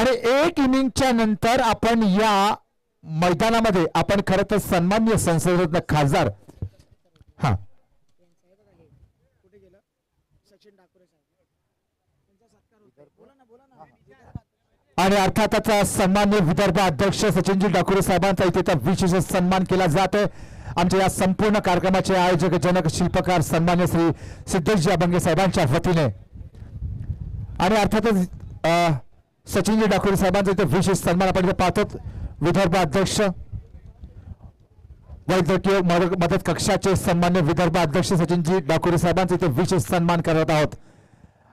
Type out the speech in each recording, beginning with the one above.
आणि एक इनिंगच्या नंतर आपण या मैदानामध्ये आपण खरं तर सन्माननीय संसदरत्न खासदार हा आणि अर्थातच सन्माननीय विदर्भ अध्यक्ष सचिनजी डाकुरे साहेबांचा इथे विशेष सन्मान केला जातोय. आमच्या या संपूर्ण कार्यक्रमाचे आयोजक जनक शिल्पकार सन्मान्य श्री सिद्धेशजी अभंगे साहेबांच्या वतीने आणि अर्थातच सचिनजी डाकुरे साहेबांचा इथे विशेष सन्मान आपण इथे पाहतो. विदर्भ अध्यक्ष वैद्यकीय मदत कक्षाचे सन्मान्य विदर्भ अध्यक्ष सचिनजी डाकुरे साहेबांचा इथे विशेष सन्मान करत आहोत.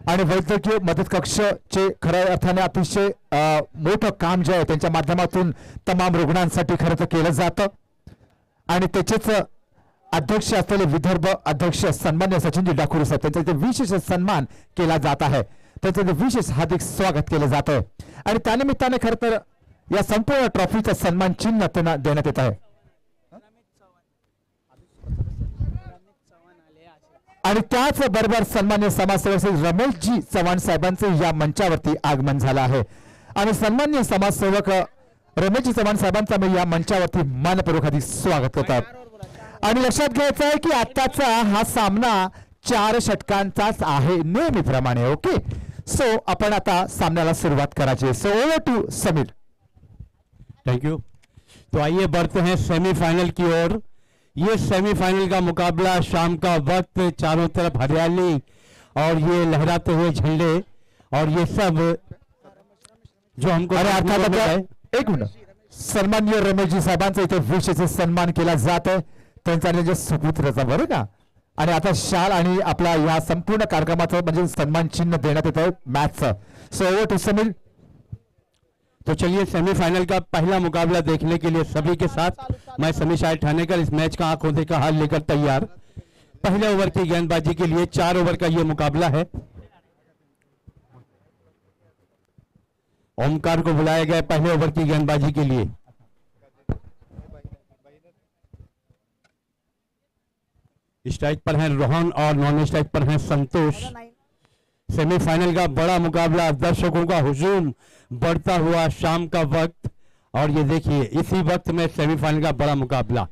आणि वैद्यकीय मदत कक्षचे खऱ्या अर्थाने अतिशय मोठं काम जे आहे त्यांच्या माध्यमातून तमाम रुग्णांसाठी खरं तर केलं जातं आणि त्याचेच अध्यक्ष असलेले विदर्भ अध्यक्ष सन्मान्य सचिनजी डाकुरे साहेब त्यांचा इथे विशेष सन्मान केला जात आहे. त्यांचं इथे विशेष हार्दिक स्वागत केलं जात आहे आणि त्यानिमित्ताने खरं तर या संपूर्ण ट्रॉफीचं सन्मान चिन्ह त्यांना देण्यात येत आहे. आणि त्याच बरोबर सन्मान्य समाजसेवक श्री रमेशजी चव्हाण साहेबांचे या मंचावरती आगमन झालं आहे आणि सन्मान्य समाजसेवक रमेशजी चव्हाण साहेबांचा मी या मंचावरती मानपूर्वक आधी स्वागत करतात. आणि लक्षात घ्यायचं आहे की आताचा हा सामना 4 षटकांचाच आहे नेहमीप्रमाणे. ओके, सो आपण आता सामन्याला सुरुवात करायची. So over to Sameer. Thank you. तो आइए बढ़ते हैं सेमीफाइनल की ओर. ये सेमीफाइनल का मुकाबला शाम का वक्त, चारों तरफ हरियाली और ये लहराते हुए झंडे और ये सब जो हमको एक मिनिट सन्माननीय रमेशजी साहेबांचा इथे विशेष सन्मान केला जात आहे त्यांचा सुपुत्राचा बरं का. आणि आता शाल आणि आपला या संपूर्ण कार्यक्रमाचं म्हणजे सन्मान चिन्ह देण्यात येत आहे मॅचचं. So over to Sameer. तो चलिए सेमीफाइनल का पहला मुकाबला देखने के लिए सभी के साथ मैं समीर शाह ठानेकर इस मैच का आंख खोलने का हाल लेकर तैयार. पहले ओवर की गेंदबाजी के लिए 4 ओवर का ये मुकाबला है. ओमकार को बुलाया गया पहले ओवर की गेंदबाजी के लिए. स्ट्राइक पर हैं रोहन और नॉन स्ट्राइक पर हैं संतोष. सेमीफाइनल का बड़ा मुकाबला, दर्शकों का हुजूम, बढ़ता हुआ शाम का वक्त और ये देखिए इसी वक्त में सेमीफाइनल का बड़ा मुकाबला.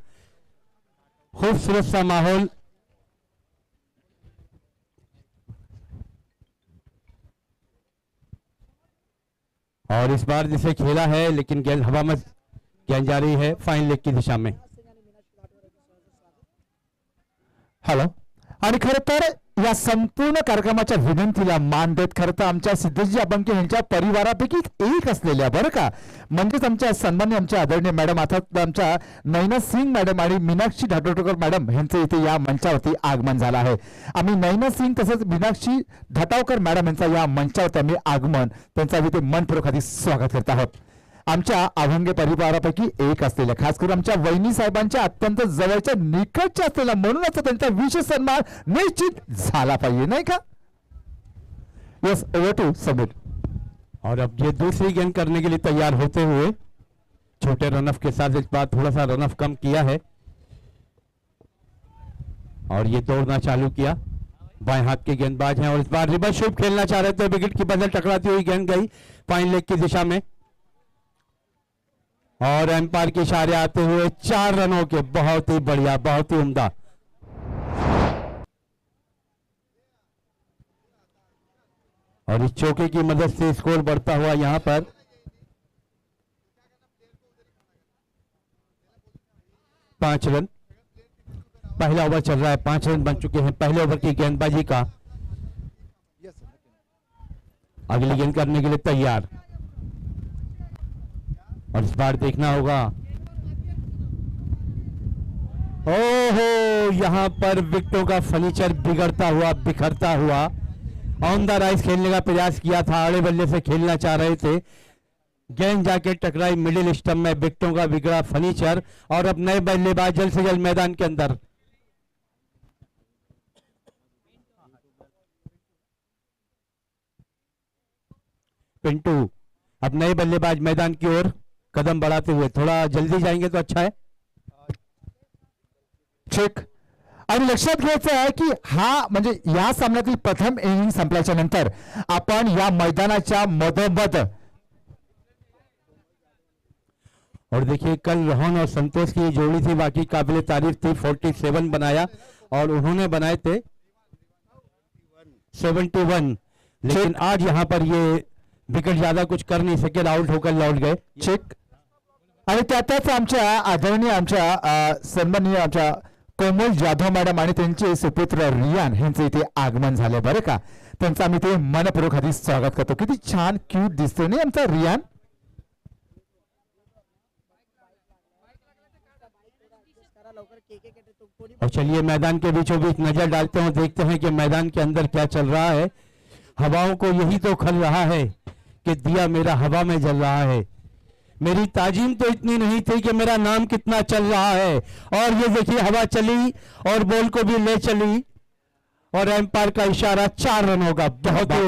खूबसूरत सा माहौल. और इस बार जिसे खेला है लेकिन गेंद हवा में गेंद जा रही है फाइन लेग की दिशा में. हॅलो. आणि खरं तर या संपूर्ण कार्यक्रमाच्या विनंतीला मान देत खरं तर आमच्या सिद्धेशजी अभंगे यांच्या परिवारापैकी एक असलेल्या बरं का म्हणजेच आमच्या सन्मान्य आमच्या आदरणीय मॅडम अर्थात आमच्या नैना सिंग मॅडम आणि मीनाक्षी ढाटवकर मॅडम यांचं इथे या मंचावरती आगमन झालं आहे. आम्ही नैना सिंग तसंच मीनाक्षी ढाटावकर मॅडम यांचा या मंचावरती आम्ही आगमन त्यांचा इथे मनपूर्वक आधी स्वागत करत आहोत. आमच्या अभंगे परिवारापैकी एक असलेल्या खास करून आमच्या वहिनी साहेबांच्या अत्यंत जवळच्या निकटच्या असलेला म्हणूनच त्यांचा विशेष सन्मान निश्चित झाला पाहिजे नाही का. Yes over to Sameer. और अब ये दूसरी गेंद करने के लिए तैयार होते हुए छोटे रनअप के साथ इस बार थोड़ा सा रनअप कम किया है और ये दौड़ना चालू किया. बाएं हाथ के गेंदबाज हैं और इस बार रिवर्स स्वीप खेलना चाह रहे थे. विकेट की बदल टकराती हुई गेंद गई फाइन लेग की दिशा में और एम्पायर के इशारे आते हुए 4 रनों के बहुत ही बढ़िया, बहुत ही उम्दा. और इस चौके की मदद से स्कोर बढ़ता हुआ यहां पर 5 रन. पहला ओवर चल रहा है, 5 रन बन चुके हैं पहले ओवर की गेंदबाजी का. अगली गेंद करने के लिए तैयार और इस बार देखना होगा. ओहो, यहां पर विकेटों का फर्नीचर बिगड़ता हुआ, बिखरता हुआ. ऑन द राइज खेलने का प्रयास किया था, आड़े बल्ले से खेलना चाह रहे थे. गेंद जाके टकराई मिडिल स्टंप में, विकेटों का बिगड़ा फर्नीचर और अब नए बल्लेबाज जल्द से जल्द मैदान के अंदर. पिंटू अब नए बल्लेबाज मैदान की ओर कदम बढ़ाते हुए, थोड़ा जल्दी जाएंगे तो अच्छा है. चेक. आणि लक्षात घ्यायचं आहे की हा म्हणजे या सामन्यातील प्रथम इनिंग संपल्याच्या नंतर आपण या मैदानाच्या मधोमध और देखिए कल रोहन और संतोष की जोड़ी थी, बाकी काबिल तारीफ थी। 47 बनाया और उन्होंने बनाए थे 71, लेकिन आज यहाँ पर ये विकेट ज्यादा कुछ कर नहीं सके, आउट होकर लौट गए। चेक आणि त्यातच आमच्या आदरणीय सन्माननीय आमच्या कोमल जाधव मॅडम आणि त्यांचे सुपुत्र रियान यांचे इथे आगमन झाले बरं का. त्यांचं आम्ही ते मनपूर्वक आधी स्वागत करतो. किती छान क्यूट दिसतोय नाही आमचा रियान. और चलिए मैदान के बीचों बीच नजर डालते हैं, देखते हैं कि मैदान के अंदर क्या चल रहा है। हवाओं को यही तो खल रहा है कि दिया मेरा हवा में जल रहा है। मेरी ताजीम तो इतनी नहीं थी कि मेरा नाम कितना चल रहा है, और ये देखिए हवा चली और बॉल को भी ले चली और एम्पायर का इशारा 4 रनों का। बहुत ही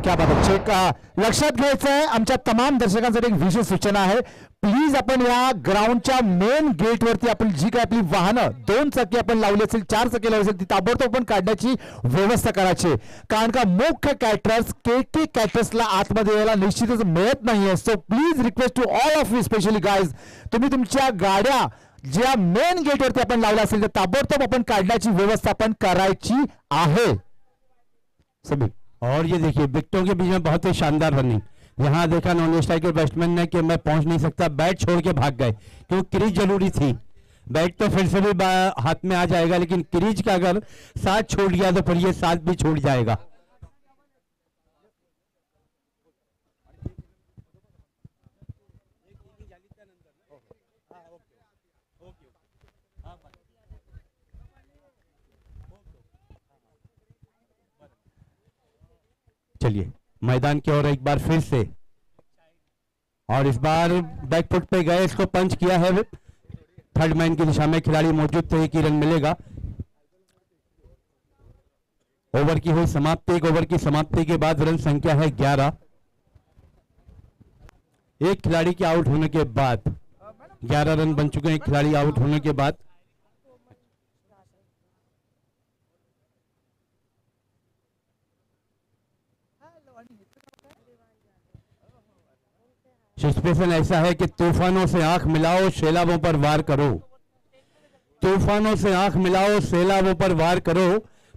क्या बात आहे. चेक लक्षात घ्यायचं आहे, आमच्या तमाम दर्शकांसाठी एक विशेष सूचना आहे. प्लीज आपण या ग्राउंडच्या मेन गेटवरती आपण जी काय आपली वाहनं 2 चाकी आपण लावली असेल, 4 चाकी लावली असेल, ती ताबडतोब आपण काढण्याची व्यवस्था करायची. कारण का मुख्य कॅटरर्स के कॅटरर्सला आतमध्ये यायला निश्चितच मिळत नाहीये. So please request to all of you, specially guys, तुम्ही तुमच्या गाड्या ज्या मेन गेटवरती आपण लावल्या असेल तर ताबडतोब आपण काढण्याची व्यवस्था आपण करायची आहे. सभी और ये देखिए विकेटों के बीच में बहुत ही शानदार रनिंग। यहाँ देखा नॉन स्ट्राइकर बैट्समैन ने कि मैं पहुंच नहीं सकता, बैट छोड़ के भाग गए क्योंकि क्रीज जरूरी थी। बैट तो फिर से भी हाथ में आ जाएगा, लेकिन क्रीज का अगर साथ छोड़ गया तो फिर ये साथ भी छूट जाएगा। चलिए मैदान की ओर एक बार फिर से, और इस बार बैकफुट पे गए, इसको पंच किया है। थर्ड मैन की दिशा में खिलाड़ी मौजूद थे, एक ही रन मिलेगा। ओवर की हुई समाप्ति, एक ओवर की समाप्ति के बाद रन संख्या है 11। एक खिलाड़ी के आउट होने के बाद 11 रन बन चुके हैं, एक खिलाड़ी आउट होने के बाद। सिचुएशन ऐसा है कि तूफानों से आंख मिलाओ, सैलाबों पर वार करो। तूफानों से आंख मिलाओ, सैलाबों पर वार करो,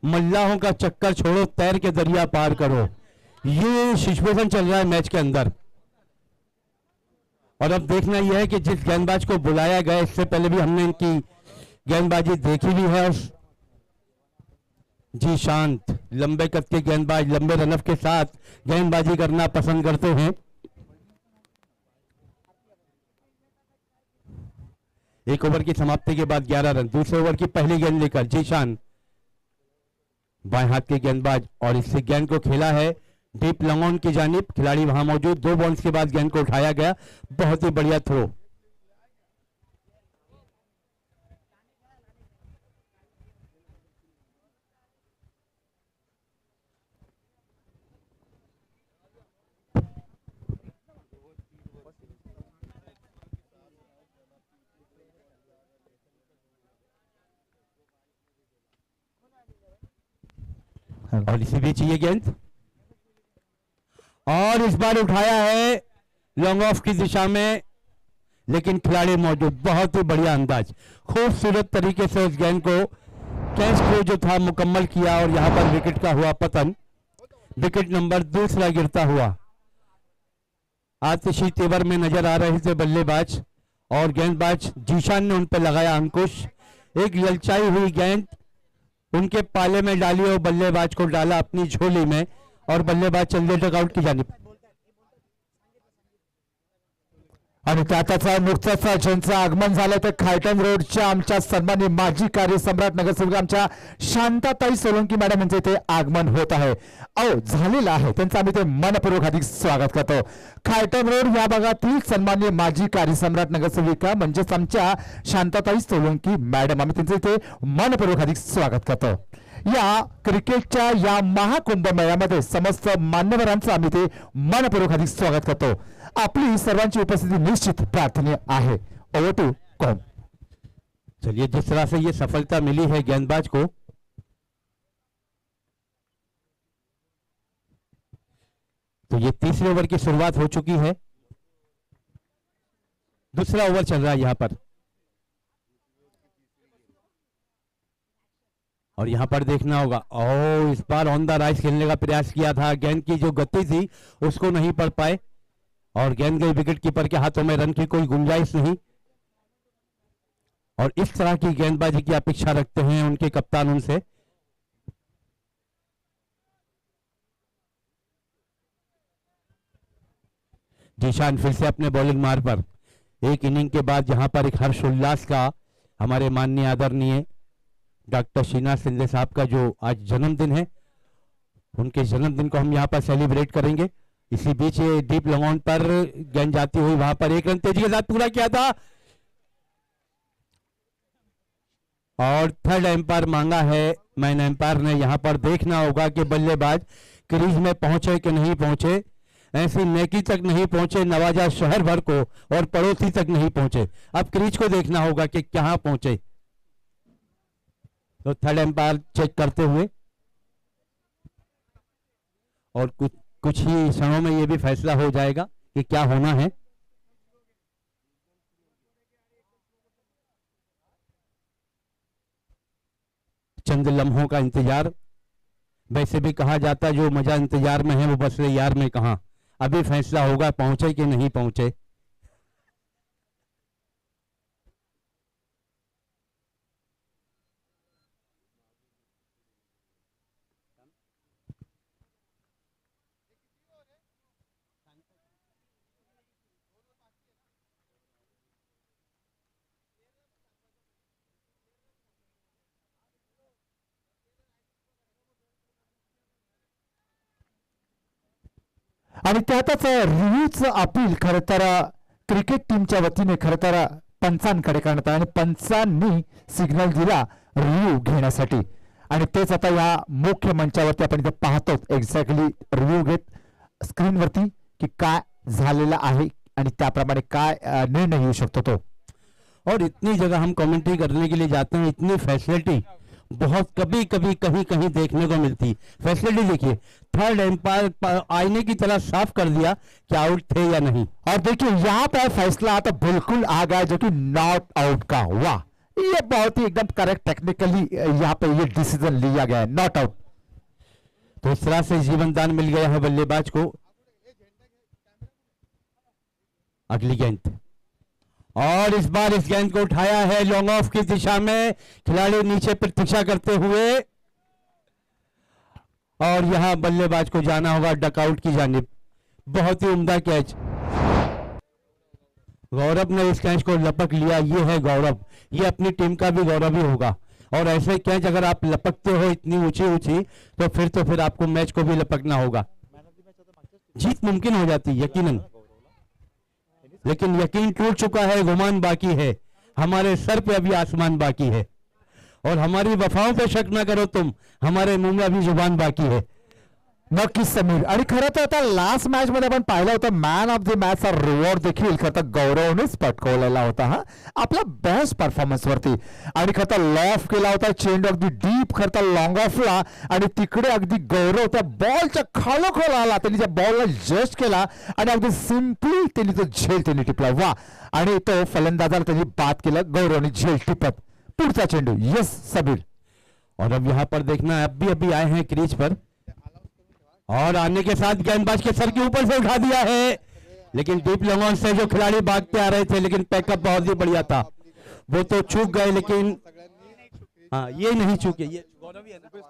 मल्लाहों का चक्कर छोड़ो, तैर के दरिया पार करो। ये सिचुएशन चल रहा है मैच के अंदर। और अब देखना यह है कि जिस गेंदबाज को बुलाया गया, इससे पहले भी हमने इनकी गेंदबाजी देखी भी है। जी शांत, लंबे कद के गेंदबाज लंबे रनअप के साथ गेंदबाजी करना पसंद करते हैं। एक ओवर की समाप्ति के बाद 11 रन। दूसरे ओवर की पहली गेंद लेकर जीशान, बाएं हाथ के गेंदबाज, और इससे गेंद को खेला है डीप लॉन्ग की जानिब। खिलाड़ी वहां मौजूद, 2 बॉल्स के बाद गेंद को उठाया गया। बहुत ही बढ़िया थ्रो। और इसी बीच ये गेंद, और इस बार उठाया है लॉन्ग ऑफ की दिशा में, लेकिन खिलाड़ी मौजूद। बहुत ही बढ़िया अंदाज, खूबसूरत तरीके से उस गेंद को कैच को जो था मुकम्मल किया, और यहां पर विकेट का हुआ पतन। विकेट नंबर 2 गिरता हुआ। आतिशी तेवर में नजर आ रहे थे बल्लेबाज, और गेंदबाज जीशान ने उन पर लगाया अंकुश। एक ललचाई हुई गेंद उनके पाले में डाली और बल्लेबाज को डाला अपनी झोली में, और बल्लेबाज चल गए डगआउट की जानिब। आणि त्यातच नुकतंच ज्यांचं आगमन झालं ते खायटन रोडच्या आमच्या सन्माननीय माजी कार्यसम्राट नगरसेवक आमच्या शांताताई सोलंकी मॅडम यांचे ते आगमन होत आहे. झालेलं आहे, त्यांचं आम्ही ते मनपूर्वक हार्दिक स्वागत करतो. खायटन रोड या भागातील सन्माननीय माजी कार्यसम्राट नगरसेविका म्हणजेच आमच्या शांताताई सोलंकी मॅडम, आम्ही त्यांचे ते मनपूर्वक हार्दिक स्वागत करतो. या क्रिकेटच्या या महाकुंभ मेळ्यामध्ये समस्त मान्यवरांचं आम्ही ते मनपूर्वक हार्दिक स्वागत करतो. आपली सर्वांची उपस्थिती निश्चित प्रार्थनीय आहे. Over to com. चलिए, जिस तरह से ये सफलता मिली है गेंदबाज को, तो ये तीसरे ओवर की शुरुआत हो चुकी है। दूसरा ओवर चल रहा है यहाँ पर, और यहाँ पर देखना होगा। ओ, इस बार ऑन द राइज खेलने का प्रयास किया था, गेंद की जो गति थी उसको नहीं पढ़ पाए और गेंद गई विकेट कीपर के हाथों में। रन की कोई गुंजाइश नहीं, और इस तरह की गेंदबाजी की अपेक्षा रखते हैं उनके कप्तान उनसे। जीशान फिर से अपने बॉलिंग मार पर एक इनिंग के बाद जहां पर एक हर्षोल्लास का, हमारे माननीय आदरणीय डॉक्टर श्रीनाथ शिंदे साहब का जो आज जन्मदिन है, उनके जन्मदिन को हम यहां पर सेलिब्रेट करेंगे। इसी बीच ये डीप लॉन्ग ऑन पर गेंद जाती हुई वहां पर एक रन तेजी के साथ पूरा किया था, और थर्ड एम्पायर मांगा है मैन एम्पायर ने। यहां पर देखना होगा कि बल्लेबाज क्रीज में पहुंचे कि नहीं पहुंचे। ऐसी नेकी तक नहीं पहुंचे नवाजा शहर भर को, और पड़ोसी तक नहीं पहुंचे। अब क्रीज को देखना होगा कि कहां पहुंचे, तो थर्ड एम्पायर चेक करते हुए, और कुछ ही क्षणों में यह भी फैसला हो जाएगा कि क्या होना है। चंद लम्हों का इंतजार। वैसे भी कहा जाता जो मजा इंतजार में है वो बस यार में कहां। अभी फैसला होगा पहुंचे कि नहीं पहुंचे। आणि त्यातच रिव्ह्यूचं अपील खरं तर क्रिकेट टीमच्या वतीने खरं तर पंचांकडे करण्यात आलं आणि पंचांनी सिग्नल दिला रिव्ह्यू घेण्यासाठी, आणि तेच आता या मुख्य मंचावरती आपण इथे पाहतो एक्झॅक्टली रिव्ह्यू घेत स्क्रीनवरती की काय झालेलं आहे आणि त्याप्रमाणे काय निर्णय येऊ शकतो तो। और इतनी जगह हम कमेंट्री करने के लिए जाते हैं, इतनी फैसिलिटी बहुत कभी कभी कहीं कहीं देखने को मिलती। फैसिलिटी देखिए, थर्ड एम्पायर आईने की तरह साफ कर दिया कि आउट थे या नहीं। और देखिए यहाँ पर फैसला तो बिल्कुल आ गया जो कि नॉट आउट का हुआ। ये बहुत ही एकदम करेक्ट टेक्निकली यहाँ पे ये डिसीजन लिया गया है, नॉट आउट। तो इस तरह से जीवन दान मिल गया है बल्लेबाज को। अगली गेंद, और इस बार इस गेंद को उठाया है लॉन्ग ऑफ की दिशा में, खिलाड़ी नीचे प्रतीक्षा करते हुए, और यहां बल्लेबाज को जाना होगा डकआउट की जानिब। बहुत ही उम्दा कैच, गौरव ने इस कैच को लपक लिया। ये है गौरव, ये अपनी टीम का भी गौरव ही होगा। और ऐसे कैच अगर आप लपकते हो इतनी ऊंची ऊंची, तो फिर आपको मैच को भी लपकना होगा। जीत मुमकिन हो जाती यकीनन, लेकिन यकीन टूट चुका है, गुमान बाकी है। हमारे सर पे अभी आसमान बाकी है, और हमारी वफाओं पे शक ना करो तुम, हमारे मुंह में अभी जुबान बाकी है। नक्कीच समीर, आणि खरं तर आता लास्ट मॅच मध्ये आपण पाहिलं होतं मॅन ऑफ द मॅच चा रिवॉर्ड देखील खरं तर गौरवनेच पटकवलेला होता हा आपला बेस्ट परफॉर्मन्स वरती। आणि खरं तर लॉफ केला होता चेंडू अगदी डीप खरं तर लॉंग ऑफला, आणि तिकडे अगदी गौरव त्या बॉलच्या खालोखाल आला, त्यांनी त्या बॉलला जस्ट केला आणि अगदी सिंपली त्यांनी तो झेल त्यांनी टिपला। वा, आणि तो फलंदाजाला त्यांनी बाद केलं गौरवने झेल टिपत। पुढचा चेंडू, यस सबीर। और अब यहां पर देखना, अभी आए हैं क्रीज पर, और आने के साथ गेंदबाज के सर के ऊपर से उठा दिया है, लेकिन डीप लॉन्ग ऑन से जो खिलाड़ी भागते आ रहे थे, लेकिन पैकअप बहुत ही बढ़िया था। वो तो चूक गए, लेकिन हाँ ये नहीं चूके, ये गौरव है ना,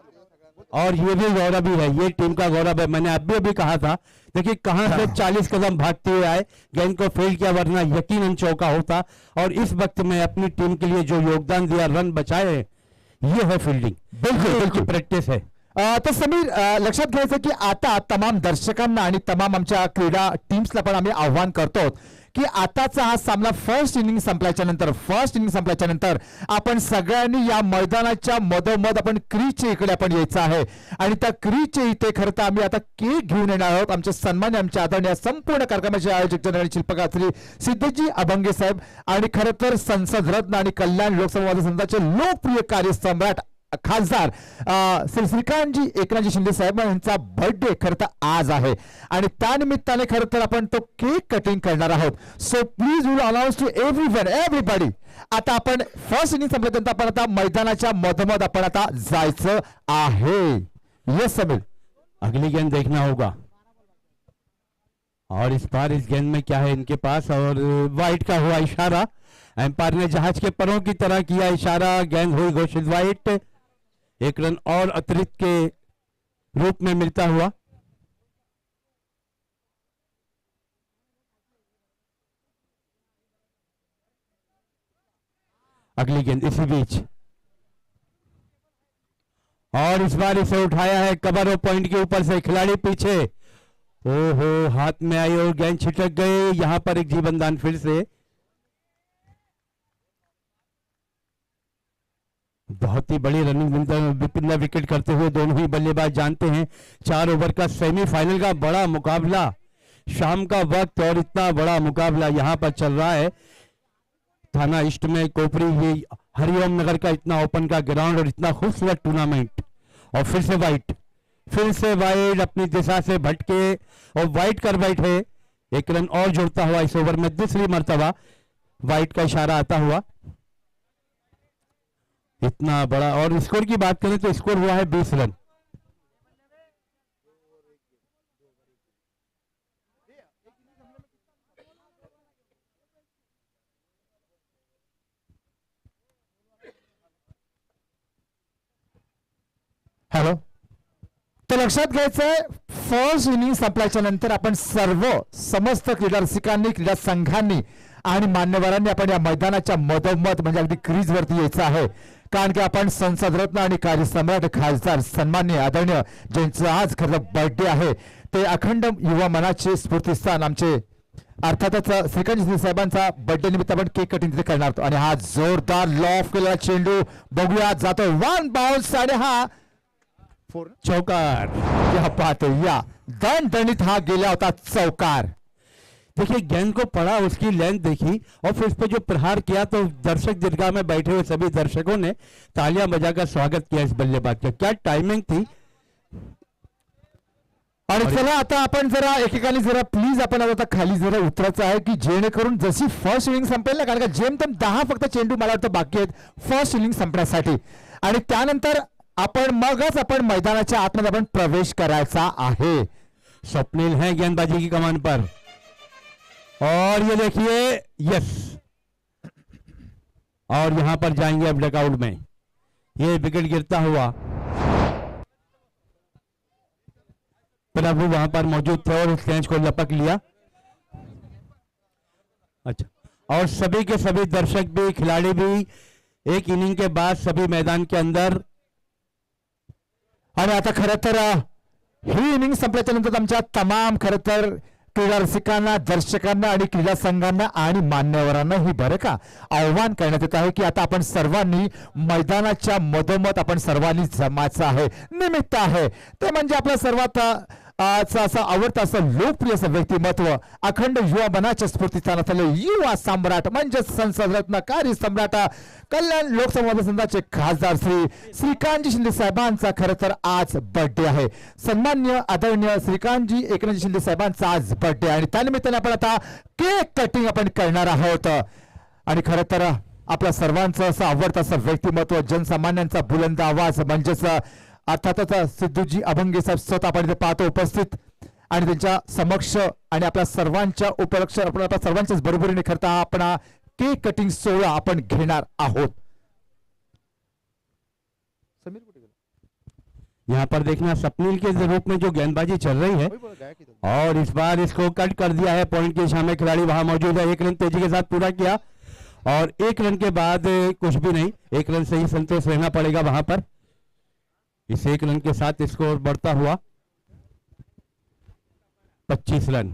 और ये भी गौरव ही है, ये टीम का गौरव है। मैंने अभी कहा था, देखिए कहां से 40 कदम भागते हुए आए, गेंद को फील्ड किया, वरना यकीनन चौका होता। और इस वक्त में अपनी टीम के लिए जो योगदान दिया, रन बचाए, ये है फील्डिंग, बिल्कुल प्रैक्टिस है। तर समीर लक्षात घ्यायचं की आता तमाम दर्शकांना आणि तमाम आमच्या क्रीडा टीम्सला पण आम्ही आव्हान करतो की आताचा हा सामना फर्स्ट इनिंग संपल्याच्या नंतर आपण सगळ्यांनी या मैदानाच्या मधोमध आपण क्रीजच्या इकडे आपण यायचं आहे, आणि त्या क्रीजच्या इथे खरं तर आम्ही आता केक घेऊन येणार आहोत। आमचे सन्मान्य, आमच्या आदरणीय संपूर्ण कार्यक्रमाचे आयोजक जनरल शिल्पकार श्री सिद्धजी अभंगे साहेब, आणि खरं तर संसद रत्न आणि कल्याण लोकसंवाद संघाचे लोकप्रिय कार्यसम्राट खासदार श्री श्रीकांतजी एकनाथजी शिंदे साहेब यांचा बर्थडे खरं तर आज आहे आणि त्यानिमित्ताने खरं तर आपण तो केक कटिंग करणार आहोत. So please will announce to everybody. आता आपण फर्स्ट इनिंग संपल्यानंतर आपण आता मैदानाच्या मधोमध आपण आता जायचं आहे. येस समीर. अगली गेंद देखना होगा और इस बार इस गेंद में क्या है इनके पास, और वाइट का हुआ इशारा. एम्पायर ने जहाज के परों की तरह किया इशारा, गेंद हुई घोषित वाइट. एक रन और अतिरिक्त के रूप में मिलता हुआ. अगली गेंद इसी बीच, और इस बार इसे उठाया है कवर और पॉइंट के ऊपर से. खिलाड़ी पीछे, ओहो, हाथ में आई और गेंद छिटक गई. यहां पर एक जीवन दान फिर से. बहुत ही बड़ी रनिंग विपिन विकेट करते हुए दोनों ही बल्लेबाज जानते हैं 4 ओवर का सेमीफाइनल का बड़ा मुकाबला, शाम का वक्त और इतना बड़ा मुकाबला यहां पर चल रहा है. थाना ईस्ट में कोपरी, ये हरिओम नगर का इतना ओपन का ग्राउंड और इतना खूबसूरत टूर्नामेंट. और फिर से वाइड अपनी दिशा से भटके और वाइड कर बैठे. एक रन और जोड़ता हुआ इस ओवर में दूसरी मर्तबा वाइड का इशारा आता हुआ. इतना बड़ा, और स्कोर की बात करें तो स्कोर हुआ है 20 रन. हॅलो. तर लक्षात घ्यायचंय फर्स्ट इनिंग संपल्याच्या नंतर आपण समस्त क्रीडा रसिकांनी, क्रीडा संघांनी आणि मान्यवरांनी आपण या मैदानाच्या मधोमध म्हणजे अगदी क्रीज वरती यायचं आहे. कारण की आपण संसद रत्न आणि कार्यसम्राट खासदार सन्माननीय आदरणीय ज्यांचं आज खरं बर्थडे आहे ते अखंड युवा मनाचे स्फूर्तिस्थान आमचे अर्थातच श्रीकांत साहेबांचा बर्थडे निमित्त आपण केक कटिंग तिथे करणार आहोत. आणि हा जोरदार लॉफ केलेला चेंडू बघूया, जातो वन बाउन्स आणि हा चौकार. या पाहते या दणदणीत हा गेला होता चौकार. देखिए गेंद को पड़ा, उसकी लेंथ देखी और फिर उस पर जो प्रहार किया तो दर्शक दीर्घा में बैठे हुए सभी दर्शकों ने तालियां बजाकर स्वागत किया इस बल्लेबाज का. क्या टाइमिंग थी. आणि चला आता आपण जरा एकेकाने जरा प्लीज आपण आता खाली जरा उतरायचं आहे की जेणेकरून जशी फर्स्ट इनिंग संपेल ना, कारण का जेमतेम 10 फक्त चेंडू मला वाटतं बाकी आहेत फर्स्ट इनिंग संपण्यासाठी. आणि त्यानंतर आपण मगच आपण मैदानाच्या आतमध्ये आपण प्रवेश करायचा आहे. स्वप्निल है गेंदबाजी की कमान पर, और ये देखिए यस, और यहां पर जाएंगे अब डकआउट में. ये विकेट गिरता हुआ, प्रभु वहां पर मौजूद थे और उस कैच को लपक लिया. अच्छा, और सभी के सभी दर्शक भी, खिलाड़ी भी एक इनिंग के बाद सभी मैदान के अंदर. आणि आता खरं तर ही इनिंग संपल्याच्या नंतर आमच्या तमाम खरं तर क्रीडा रसिकांना, दर्शकांना आणि क्रीडा संघांना आणि मान्यवरांना ही बरं का आव्हान करण्यात येत आहे की आता आपण सर्वांनी मैदानाच्या मधोमध आपण सर्वांनी जमायचं आहे. निमित्त आहे ते म्हणजे आपल्या सर्वात असं आवडतं असं लोकप्रिय असं व्यक्तिमत्व, अखंड युवा मनाच्या स्फूर्तिस्थानातले युवा सम्राट म्हणजे संसद रत्न कार्य सम्राट कल्याण लोकसभा मतदारसंघाचे खासदार श्रीकांतजी शिंदे साहेबांचा खरं तर आज बर्थडे आहे. सन्मान्य आदरणीय श्रीकांतजी एकनाथजी शिंदे साहेबांचा आज बर्थडे आणि त्यानिमित्ताने आपण आता केक कटिंग आपण करणार आहोत. आणि खरं तर आपल्या सर्वांचं असं आवडतं असं व्यक्तिमत्व, जनसामान्यांचा बुलंद आवाज म्हणजेच अर्थातच सिद्धूजी अभंगे साहेब स्वतः आपण इथे पाहतो उपस्थित आणि त्यांच्या समक्ष आणि आपल्या सर्वांच्या उपलक्ष आपल्या सर्वांच्याच बरोबरीने करता आपण केक कटिंग सोहळा आपण घेणार आहोत. यहाँ पर देखना स्वप्निल के रूप में जो गेंदबाजी चल रही है, और इस बार इसको कट कर दिया है पॉइंट की दिशा में. खिलाड़ी वहां मौजूद है, 1 रन तेजी के साथ पूरा किया और 1 रन के बाद कुछ भी नहीं, 1 रन से ही संतोष रहना पड़ेगा वहां पर. इस 1 रन के साथ स्कोर बढ़ता हुआ 25 रन.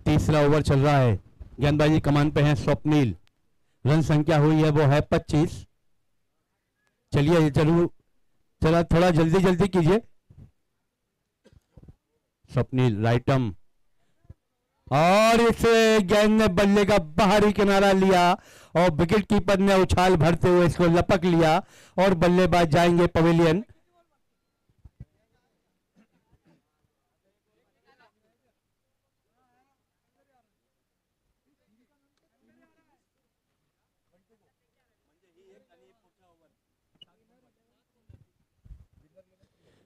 तीसरा ओवर चल रहा है, गेंदबाजी कमान पे है स्वप्निल. रन संख्या हुई है वो है 25. चलिए चला थोड़ा जल्दी कीजिए. स्वप्निल राइटम और इस गेंद ने बल्ले का बाहरी किनारा लिया और विकेट कीपर ने उछाल भरते हुए इसको लपक लिया और बल्लेबाज जाएंगे पवेलियन।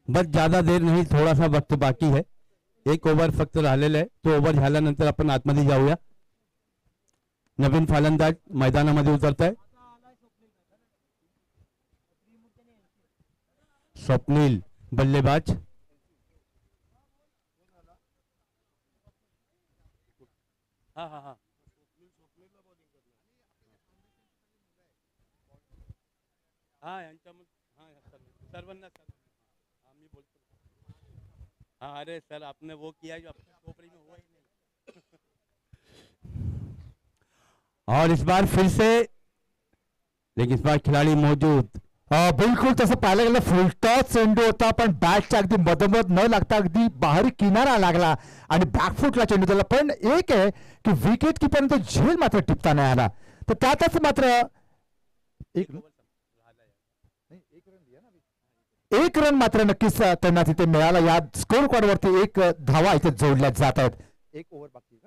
बस ज्यादा देर नाही, थोडासा वक्त बाकी है. एक ओव्हर फक्त राहिलेलं आहे. तो ओव्हर झाल्यानंतर आपण आतमध्ये जाऊया. नवीन फलंदाज मैदानामध्ये उतरत आहे. स्वप्नील बल्लेबाज. हा हा हा हा यांच्यामध्ये सर्वांना आम्ही बोलतो. हाँ अरे सर आपने वो किया जो अपने खोपड़ी में हुआ ही नहीं. और इस बार फिर से, लेकिन इस बार खिलाड़ी मौजूद. बिलकुल तसं पाहायला गेलं फुलटॉस चेंडू होता पण बॅटच्या अगदी मधोमध न लागता अगदी बाहेर किनारा लागला आणि बॅकफुटला चेंडू दिला. पण एक आहे की विकेट किपरने झेल मात्र टिपता नाही आला. तर त्यातच मात्र एक रन मात्र नक्कीच त्यांना तिथे मिळाला. या स्कोर कार्डवरती एक धावा इथे जोडल्या जात आहेत. एक ओव्हर बाकी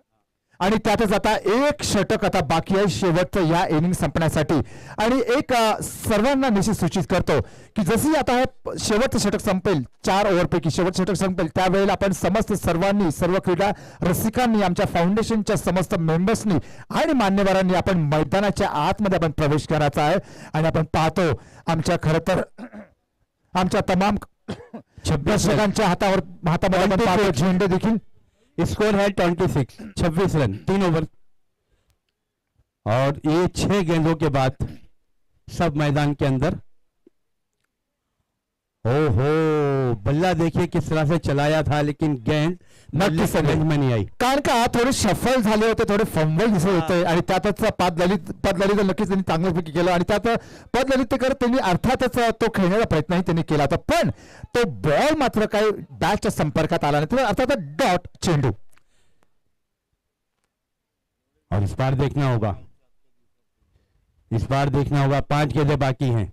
आणि त्यातच आता एक षटक आता बाकी आहे शेवटचं या इनिंग संपण्यासाठी. आणि एक सर्वांना निश्चित सूचित करतो की जशी आता हे शेवटचं षटक संपेल, 4 ओव्हरपैकी शेवटचं षटक संपेल, त्यावेळेला आपण समस्त सर्वांनी, सर्व क्रीडा रसिकांनी, आमच्या फाउंडेशनच्या समस्त मेंबर्सनी आणि मान्यवरांनी आपण मैदानाच्या आतमध्ये आपण प्रवेश करायचा आहे. आणि आपण पाहतो आमच्या खरं तर आमच्या तमाम दर्शकांच्या हातामध्ये आपण पाहतो झेंडे देखील. स्कोर है 26, 26 रन 3 ओवर. और ये 6 गेंदों के बाद सब मैदान के अंदर. ओहो, बल्ला देखिए किस तरह से चलाया था, लेकिन गेंद नक्की समझ में नहीं आई. कारण का थोडे शफल झाले होते, थोडे फंबल दिसत होते आणि त्यातच पद ललित नक्कीच त्यांनी चांगल्यापैकी केलं आणि त्यात पद ललितकर त्यांनी अर्थातच तो खेळण्याचा प्रयत्नही त्यांनी केला होता. पण तो बॉल मात्र काही बॅटच्या संपर्कात आला नाही. अर्थात डॉट चेंडू. और इस बार देखना होगा, 5 गेंदें बाकी हैं.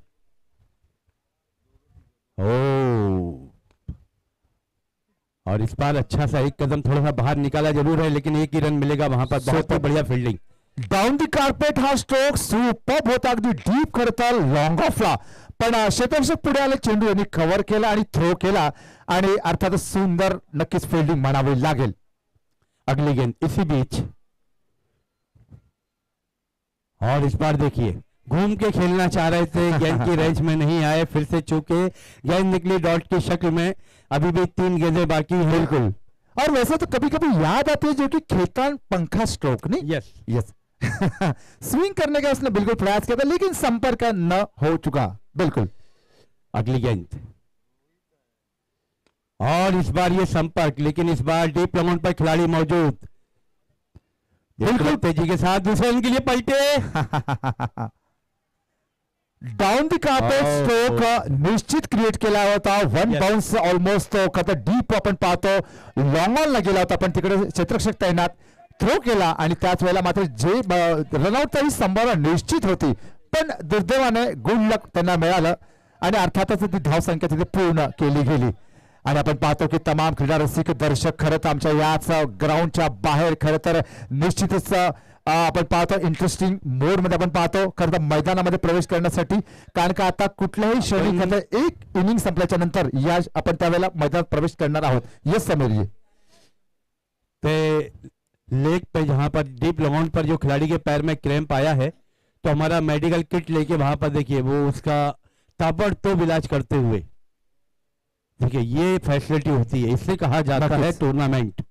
और इस बार अच्छा सा एक कदम थोड़ा सा बाहर निकाला जरूर है, लेकिन एक ही रन मिलेगा वहां पर. बहुत ही बढ़िया फील्डिंग. डाऊन द कार्पेट हा स्ट्रोक सुपर्ब होता, अगदी डीप खरं तर लॉंग ऑफला. पण क्षेत्ररक्षक पुढे आले, चेंडू यांनी कव्हर केला आणि थ्रो केला आणि अर्थात सुंदर नक्कीच फिल्डिंग म्हणावी लागेल. अगली गेंद इसी बीच. और इस बार देखिए घूम के खेलना चाह रहे थे, गेंद की रेंज में नहीं आए, फिर से चूके गेंद निकली डॉट की शक्ल में. अभी भी 3 गेंदें बाकी हैं. बिल्कुल. और वैसे तो कभी कभी याद आती है जो कि खेतान पंखा स्ट्रोक नहीं. यस यस स्विंग करने का उसने बिल्कुल प्रयास किया था, लेकिन संपर्क न हो चुका. बिल्कुल. अगली गेंद. और इस बार ये संपर्क, लेकिन इस बार डीप लॉन पर खिलाड़ी मौजूद. बिल्कुल तेजी के साथ दूसरे रन के लिए पलटे. डाऊन द कार्पेट स्ट्रोक निश्चित क्रिएट केला होता. वन बाउन्स ऑलमोस्ट तो कथा डीप आपण पाहतो लॉंग ऑनला गेला होता, पण तिकडे क्षेत्ररक्षक तैनात, थ्रो केला आणि त्याच वेळेला मात्र जे रनआउटची संभावना निश्चित होती, पण दुर्दैवाने गुड लक त्यांना मिळालं आणि अर्थातच ती धावसंख्या तिथे पूर्ण केली गेली. आणि आपण पाहतो की तमाम क्रीडा रसिक दर्शक खरं तर आमच्या याच ग्राउंडच्या बाहेर खरं तर निश्चितच आपण पाहतो इंटरेस्टिंग मोड मध्ये आपण पाहतो खरं तर मैदानामध्ये प्रवेश करण्यासाठी. कारण का आता कुठल्याही क्षणी एक इनिंग संपल्याच्या नंतर या आपण त्यावेळेला मैदानात प्रवेश करणार आहोत. यस समीर जी. लेग पे जहां पर डीप लॉन पर जो खिलाड़ी के पैर में क्रैम्प आया है, तो हमारा मेडिकल किट लेके वहां पर देखिए वो उसका ताबड़तोड़ इलाज करते हुए. देखिए ये फैसिलिटी होती है, इससे कहा जाता है टूर्नामेंट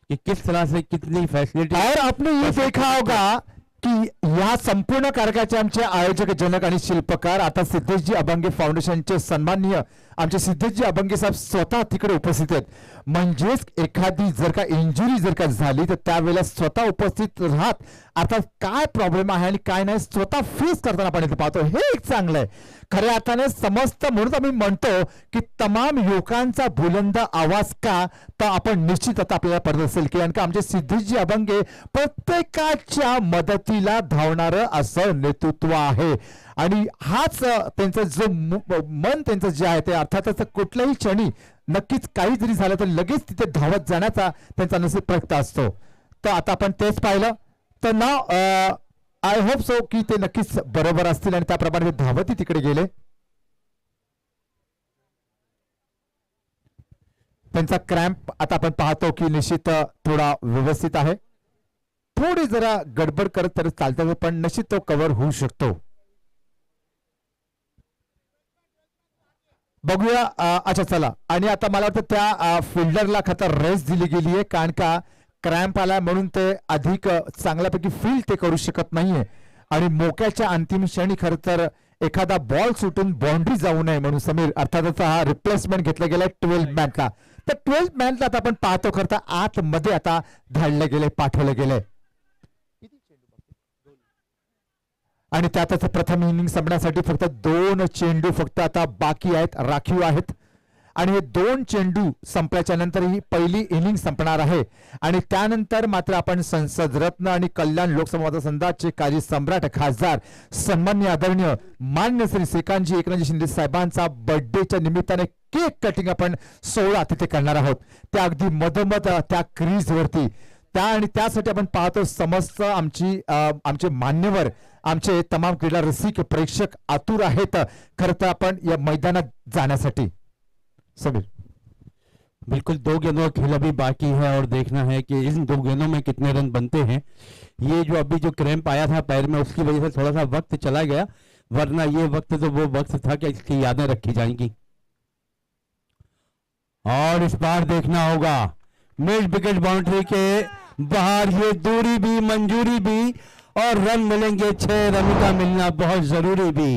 कि किस तरह से कितनी फैसिलिटी. और आपने ये देखा होगा की या संपूर्ण कार्यक्रमाचे आमचे आयोजक जनक आणि शिल्पकार आता सिद्धेशजी अभंगे फाउंडेशनचे सन्माननीय आमचे सिद्धेशजी अभंगे साहेब स्वतः तिकडे उपस्थित आहेत. म्हणजेच एखादी जर का इंजुरी जर का झाली तर त्यावेळेला स्वतः उपस्थित राहत अर्थात काय प्रॉब्लेम आहे आणि काय नाही स्वतः फेस करताना आपण इथे पाहतो. हे एक चांगलं आहे खऱ्या अर्थाने समस्त. म्हणून आम्ही म्हणतो की तमाम युवकांचा बुलंद आवाज का तर आपण निश्चित आता आपल्याला पडत असेल की कारण का आमचे सिद्धेशजी अभंगे प्रत्येकाच्या मदतीला धावणारं असं नेतृत्व आहे. आणि हाच त्यांचं जो मन त्यांचं जे आहे ते अर्थातच कुठल्याही क्षणी नक्कीच काही जरी झालं तर लगेच तिथे धावत जाण्याचा त्यांचा नसीब प्रगट असतो. तर आता आपण तेच पाहिलं तर ना आय होप सो की ते नक्कीच बरोबर असतील आणि त्याप्रमाणे ते धावती तिकडे गेले. त्यांचा क्रॅम्प आता आपण पाहतो की निश्चित थोडा व्यवस्थित आहे. थोडी जरा गडबड करत तर चालतं पण निश्चित तो कव्हर होऊ शकतो. बघूया. अच्छा चला. आणि आता मला वाटतं त्या फिल्डरला खतर रेस्ट दिली गेली आहे कारण का क्रॅम्प आला म्हणून ते अधिक चांगल्यापैकी फील ते करू शकत नाहीये. आणि मोक्याच्या अंतिम क्षणी खरं तर एखादा बॉल सुटून बाउंड्री जाऊ नये म्हणून समीर अर्थातच हा रिप्लेसमेंट घेतला गेलाय 12 मॅनला. तर 12 मॅनला आता आपण पाहतो खरं तर आतमध्ये आता धाडले गेले पाठवले गेले. आणि त्यातच प्रथम इनिंग संपण्यासाठी फक्त 2 चेंडू फक्त आता बाकी आहेत राखीव आहेत. आणि हे 2 चेंडू संपल्याच्या नंतर ही पहिली इनिंग संपणार आहे. आणि त्यानंतर मात्र आपण संसद रत्न आणि कल्याण लोकसभा मतदारसंघाचे कार्य सम्राट खासदार सन्माननीय आदरणीय मान्य श्री श्रीकांतजी एकनाथजी शिंदे साहेबांचा बर्थडेच्या निमित्ताने केक कटिंग आपण 16 तिथे करणार आहोत. त्या अगदी मधोमध त्या क्रीज वरती आणि त्यासाठी आपण पाहतो समस्त आमचे मान्यवर आमचे तमाम क्रीडा रसिक प्रेक्षक आतुर आहेत खरं तर आपण या मैदानात जाण्यासाठी. समीर बिल्कुल 2 गेंदों का खेल अभी बाकी है और देखना है कि इन 2 गेंदों में कितने रन बनते हैं. ये जो अभी जो क्रैम्प आया था पैर में उसकी वजह से थोड़ा सा वक्त चला गया वरना ये वक्त तो वो वक्त था कि इसकी यादें रखी जाएंगी. और इस बार देखना होगा मिड विकेट बाउंड्री के बाहर ये दूरी भी मंजूरी भी और रन मिलेंगे 6 रन का मिलना बहुत जरूरी भी.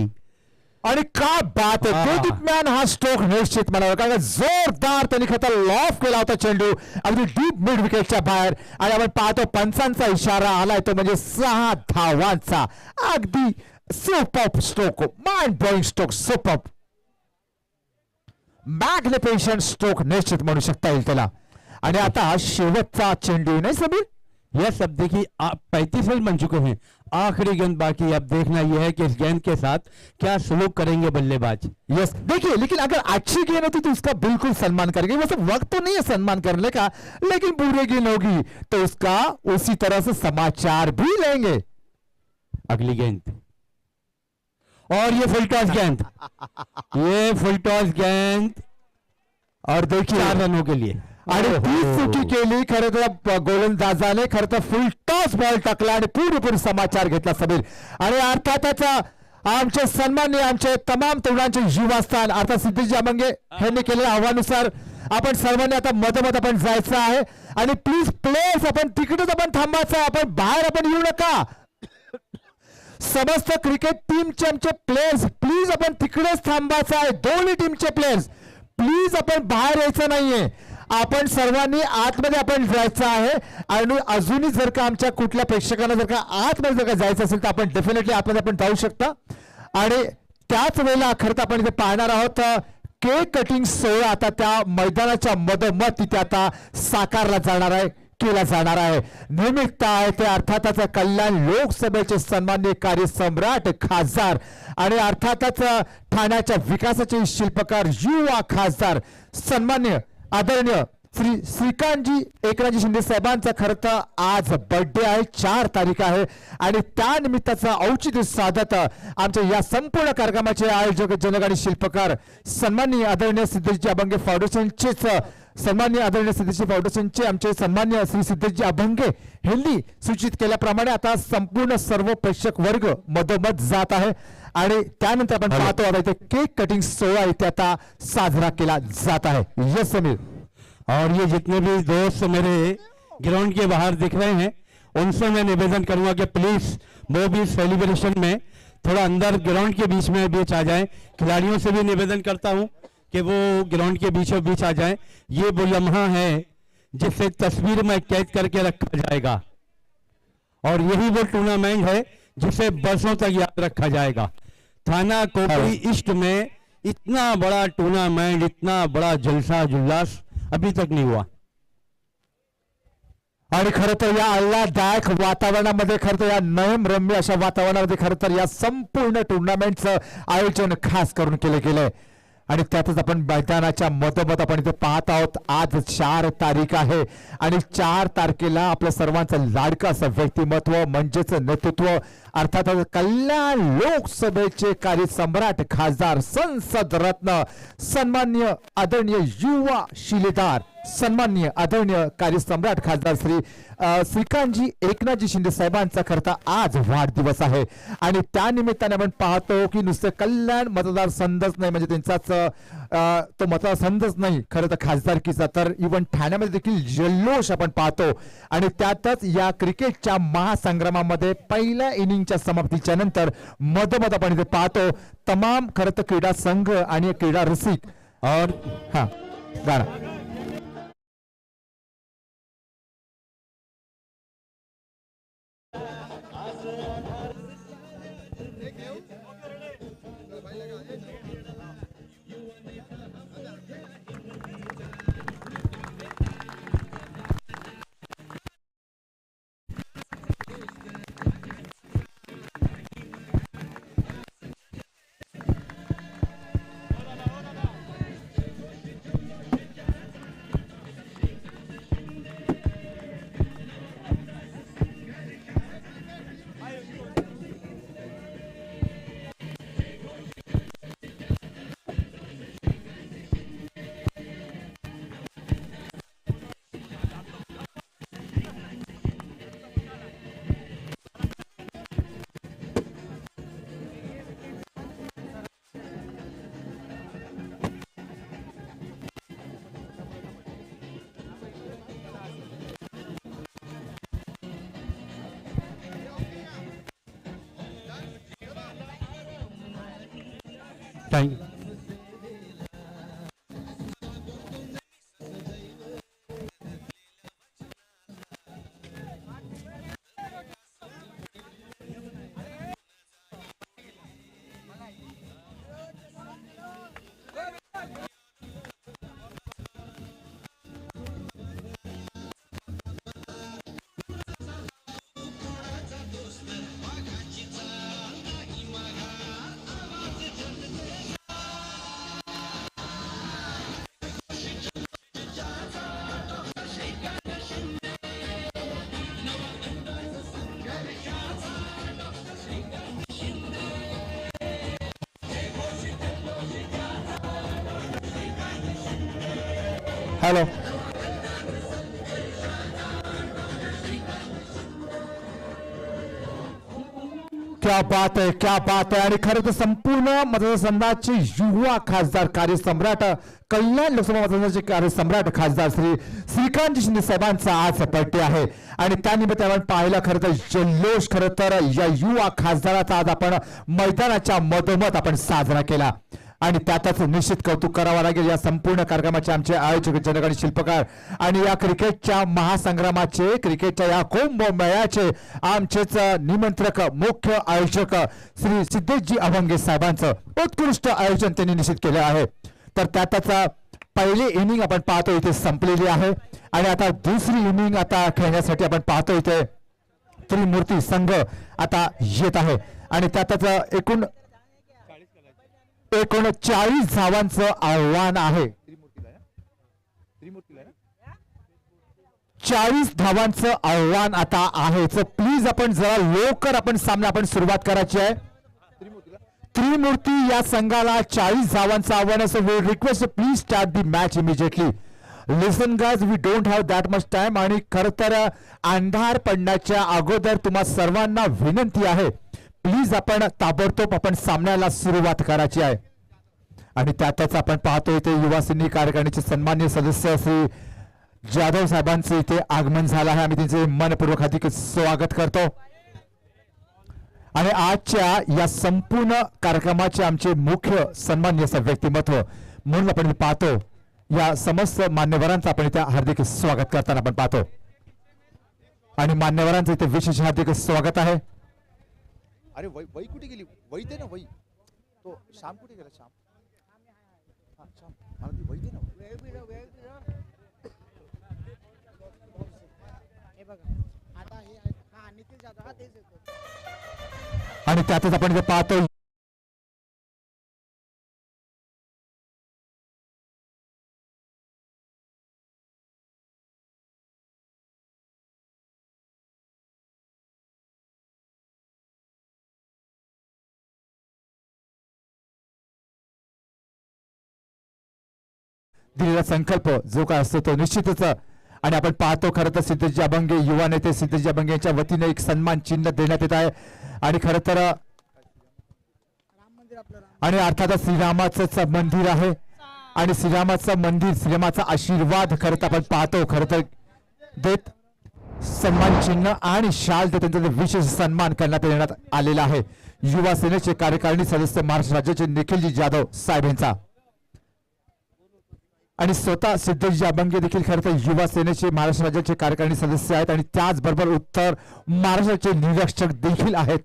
आणि काय बात आहे प्रदीप मॅन हा स्ट्रोक निश्चित म्हणावा कारण जोरदार त्यांनी खतर लॉफ केला होता चेंडू अगदी डीप मिड विकेटच्या बाहेर. आणि आपण पाहतो पंचांचा इशारा आलाय तो म्हणजे 6 धावांचा अगदी super stroke mind blowing stroke super magnificent stroke निश्चित म्हणू शकता येईल त्याला. आणि आता शेवटचा चेंडू नहीं समीर. यस अब देखिए आप 35 रन बन चुके हैं आखिरी गेंद बाकी. अब देखना यह है कि इस गेंद के साथ क्या सलूक करेंगे बल्लेबाज. यस देखिए लेकिन अगर अच्छी गेंद होती तो उसका बिल्कुल सम्मान करेंगे. वैसे वक्त तो नहीं है सम्मान करने का लेकिन बुरी गेंद होगी तो उसका उसी तरह से समाचार भी लेंगे. अगली गेंद और ये फुल टॉस गेंद ये फुल टॉस गेंद और देखिए 4 रनों के लिए. आणि ती चुकी केली खरं तर गोलंदाजाने खरं तर फुल टॉस बॉल टाकला आणि पुरेपूर समाचार घेतला समीर. आणि अर्थातच आमचे सन्माननीय आमचे तमाम तरुणांचे युवास्थान अर्थात सिद्धेशजी अभंगे यांनी केलेल्या आव्हानानुसार आपण सर्वांनी आता मधोमध आपण जायचं आहे. आणि प्लीज प्लेयर्स आपण तिकडेच आपण थांबायचं आहे. आपण बाहेर आपण येऊ नका. समस्त क्रिकेट टीमचे आमचे प्लेयर्स प्लीज आपण तिकडेच थांबायचं आहे. दोन्ही टीमचे प्लेयर्स प्लीज आपण बाहेर यायचं नाहीये. आपण सर्वांनी आतमध्ये आपण जायचं आहे. आणि अजूनही जर का आमच्या कुठल्या प्रेक्षकांना जर का आतमध्ये जर का जायचं असेल तर आपण डेफिनेटली आतमध्ये आपण जाऊ शकता. आणि त्याच वेळेला खरं तर आपण इथे पाहणार आहोत केक कटिंग सोहळा आता त्या मैदानाच्या मधोमध तिथे आता साकारला जाणार आहे केला जाणार आहे. निमित्त आहे ते अर्थातच कल्याण लोकसभेचे सन्माननीय कार्यसम्राट खासदार आणि अर्थातच ठाण्याच्या विकासाचे शिल्पकार युवा खासदार सन्माननीय आदरणीय श्री श्रीकांतजी एकनाथजी शिंदे साहेबांचा खरं तर आज बर्थडे आहे 4 तारीख आहे. आणि त्या निमित्ताचं औचित्य साधत आमच्या या संपूर्ण कार्यक्रमाचे आयोजक जनक आणि शिल्पकार सन्माननीय आदरणीय सिद्धेशजी अभंगे फाउंडेशनचेच सन्माननीय आदरणीय सिद्धेशजी फाउंडेशनचे आमचे सन्माननीय श्री सिद्धेशजी अभंगे यांनी सूचित केल्याप्रमाणे आता संपूर्ण सर्व प्रेक्षक वर्ग मधोमध जात आहे. आणि त्यानंतर आपण पाहतो आता इथे केक कटिंग सोहळा इथे आता साजरा केला जात आहे. यस समीर. और ये जितने भी दोस्त मेरे ग्राउंड के बाहर दिख रहे हैं उनसे मैं निवेदन करूंगा कि प्लीज वो भी सेलिब्रेशन में थोड़ा अंदर ग्राउंड के बीच में बीच आ जाएं. खिलाड़ियों से भी निवेदन करता हूं कि वो ग्राउंड के बीचों बीच आ जाएं। ये वो लम्हा है जिसे तस्वीर में कैद करके रखा जाएगा और यही वो टूर्नामेंट है जिसे बरसों तक याद रखा जाएगा। थाना कोपरी ईस्ट में इतना बड़ा टूर्नामेंट, इतना बड़ा जलसा जुल्लास अभी तक नहीं हुआ। आणि खरं तर या आल्हाददायक वातावरणामध्ये खरं तर या नयनरम्य अशा वातावरणामध्ये खरं तर या संपूर्ण टुर्नामेंटचं आयोजन खास करून केलं गेलंय आणि त्यातच आपण मैदानाच्या मधोमध आपण इथे पाहत आहोत। आज 4 तारीख आहे आणि 4 तारखेला आपल्या सर्वांचं लाडकं असं व्यक्तिमत्व म्हणजेच नेतृत्व अर्थातच कल्याण लोकसभेचे कार्यसम्राट खासदार संसद रत्न सन्माननीय आदरणीय युवा शिलेदार सन्माननीय आदरणीय कार्यसम्राट खासदार श्रीकांतजी एकनाथजी शिंदे साहेबांचा खरं आज वाढदिवस आहे आणि त्या निमित्ताने आपण पाहतो की नुसते कल्याण मतदारसंघच नाही म्हणजे त्यांचाच तो मतदारसंघच नाही खरं तर खासदारकीचा तर इव्हन ठाण्यामध्ये देखील जल्लोष आपण पाहतो आणि त्यातच या क्रिकेटच्या महासंग्रामामध्ये पहिल्या इनिंगच्या समाप्तीच्या नंतर मधोमध आपण इथे पाहतो तमाम खरं तर क्रीडा संघ आणि क्रीडा रसिक और हा गाणं थैंक यू। हेलो क्या बात है क्या बात है आणि खरं तर संपूर्ण मतदारसंघाचे युवा खासदार कार्यसम्राट कल्याण लोकसभा मतदारसंघाचे कार्यसम्राट खासदार श्रीकांत शिंदे साहेबांचा आज बर्थडे आहे आणि त्यानिमित्त आपण पाहिलं खरं तर जल्लोष खरं तर या युवा खासदाराचा आज आपण मैदानाच्या मधोमध आपण साजरा केला आणि त्यातच निश्चित कौतुक करावं लागेल या संपूर्ण कार्यक्रमाचे आमचे आयोजक जनक आणि शिल्पकार आणि या क्रिकेटच्या महासंग्रामाचे क्रिकेटच्या या कुंभमेळ्याचे आमचेच निमंत्रक मुख्य आयोजक श्री सिद्धेशजी अभंगे साहेबांचं उत्कृष्ट आयोजन त्यांनी निश्चित केले आहे। तर त्यातच पहिली इनिंग आपण पाहतो इथे संपलेली आहे आणि आता दुसरी इनिंग आता खेळण्यासाठी आपण पाहतो इथे त्रिमूर्ती संघ आता येत आहे आणि त्यातच एकूण 39 धावांचं आव्हान आहे। 40 धावांचं आव्हान आता आहे तर प्लीज आपण जरा लवकर आपण सामना आपण सुरुवात करायची आहे। त्रिमूर्ती या संघाला 40 धावांचं आव्हान असं we request please start the match immediately. Listen guys we don't have that much time आणि खरं तर अंधार पडण्याच्या अगोदर तुम्हा सर्वांना विनंती आहे प्लीज आपण ताबडतोब आपण सामन्याला सुरुवात करायची आहे आणि त्यातच आपण पाहतोय ते युवा सैनिक कार्यकारिणीचे सन्माननीय सदस्य श्री जाधव साहेबांचे इथे आगमन झालं आहे। आम्ही त्यांचे मनपूर्वक हार्दिक स्वागत करतो आणि आजच्या या संपूर्ण कार्यक्रमाचे आमचे मुख्य सन्माननीय व्यक्तिमत्व म्हणून आपण इथे पाहतो या समस्त मान्यवरांचं आपण इथे हार्दिक स्वागत करताना आपण पाहतो आणि मान्यवरांचं इथे विशेष हार्दिक स्वागत आहे. अरे वही कुठे गेली? वही दे ना वही. तो श्याम कुठे गेला? श्याम हा श्याम मला ती वही दे ना. हे बघा आता हे आहे. हा नितीन जाधव हा तेच येतो. आणि त्यातच आपण इथे पाहतो दिलेला संकल्प जो काय असतो तो निश्चितच. आणि आपण पाहतो खरं तर सिद्धेशजी अभंगे युवा नेते सिद्धेशजी अभंगे यांच्या वतीने एक सन्मान चिन्ह देण्यात येत आहे. आणि खरं तर राम मंदिर आपलं राम आणि अर्थातच श्रीरामाचं मंदिर आहे आणि श्रीरामाचं मंदिर श्रीरामाचा आशीर्वाद खरं तर आपण पाहतो खरं तर देत सन्मान चिन्ह आणि शाल देत त्यांचा विशेष सन्मान करण्यात येण्यात आलेला आहे. युवा सेनेचे कार्यकारिणी सदस्य महाराष्ट्र राज्याचे निखिलजी जाधव साहेब यांचा आणि स्वतः सिद्धेशजी अभंगे देखील खरं तर युवा सेनेचे महाराष्ट्र राज्याचे कार्यकारिणी सदस्य आहेत आणि त्याचबरोबर उत्तर महाराष्ट्राचे निरीक्षक देखील आहेत.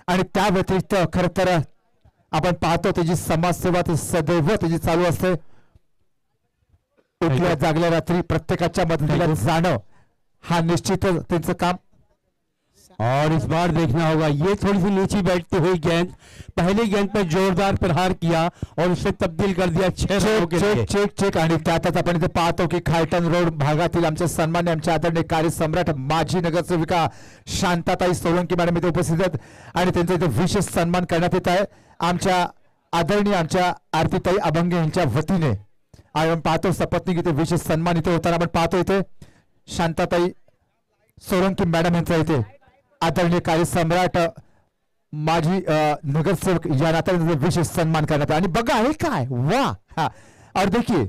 आणि त्या व्यतिरिक्त खरं तर आपण पाहतो त्याची समाजसेवा तर सदैव त्याची चालू असते. उठल्या जागल्या रात्री प्रत्येकाच्या मदतीला जाणं हा निश्चितच त्यांचं काम. और इस बार देखना होगा ये थोड़ी सी नीचे बैठती हुई गेंद पहली गेंद पर जोरदार प्रहार किया और उसे तब्दील कर दिया 6 रनों के लिए. चेक चेक चेक आणि त्यातच आपण इथे पाहतो की खायटन रोड भागातील आमचे सन्मान्य आमचे आदरणीय कार्यसम्राट माजी नगरसेविका शांताताई सोलंकी मॅडम इथे उपस्थित आहेत आणि त्यांचा इथे विशेष सन्मान करण्यात येत आहे आमच्या आदरणीय आमच्या आरतीताई अभंगे यांच्या वतीने. आणि आपण पाहतो सपत्नीक इथे विशेष सन्मान इथे होताना आपण पाहतो इथे शांताताई सोलंकी मॅडम यांचा इथे आदरणीय कार्यसम्राट माजी नगरसेवक या नात्याने विशेष सन्मान करण्यात आणि बघा हे काय वा हा और देखिए.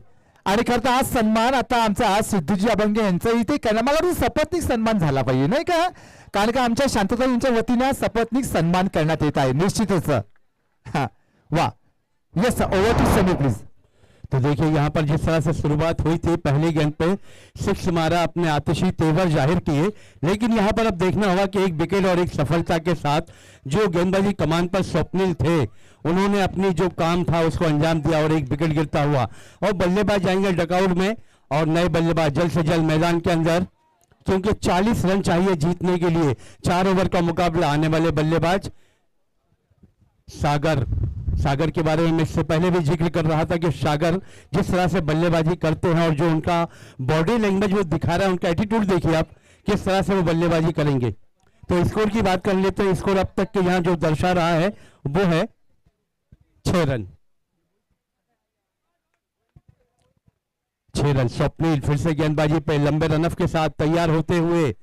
आणि खरं तर हा सन्मान आता आमचा सिद्धूजी अभंगे यांचा इथे करणार मला वाटतं सपत्नीक सन्मान झाला पाहिजे नाही का. कारण का आमच्या शांतता यांच्या वतीने सपत्नीक सन्मान करण्यात येत आहे निश्चितच. हा वा yes over to Sunny please. तो देखिए यहाँ पर जिस तरह से शुरुआत हुई थी पहली गेंद पे 6 मारा अपने आतिशी तेवर जाहिर किए लेकिन यहाँ पर अब देखना होगा कि एक विकेट और एक सफलता के साथ जो गेंदबाजी कमान पर स्वप्निल थे उन्होंने अपनी जो काम था उसको अंजाम दिया और एक विकेट गिरता हुआ और बल्लेबाज जाएंगे डकआउट में और नए बल्लेबाज जल्द से जल्द मैदान के अंदर क्योंकि 40 रन चाहिए जीतने के लिए 4 ओवर का मुकाबला. आने वाले बल्लेबाज सागर के बारे में इससे पहले भी जिक्र कर रहा था कि सागर जिस तरह से बल्लेबाजी करते हैं और जो उनका बॉडी लैंग्वेज वो दिखा रहा है उनका एटीट्यूड देखिए आप किस तरह से वो बल्लेबाजी करेंगे. तो स्कोर की बात कर लेते हैं. स्कोर अब तक के यहाँ जो दर्शा रहा है वो है 6 रन. 6 रन. स्वप्निल फिर से गेंदबाजी पे लंबे रनअप के साथ तैयार होते हुए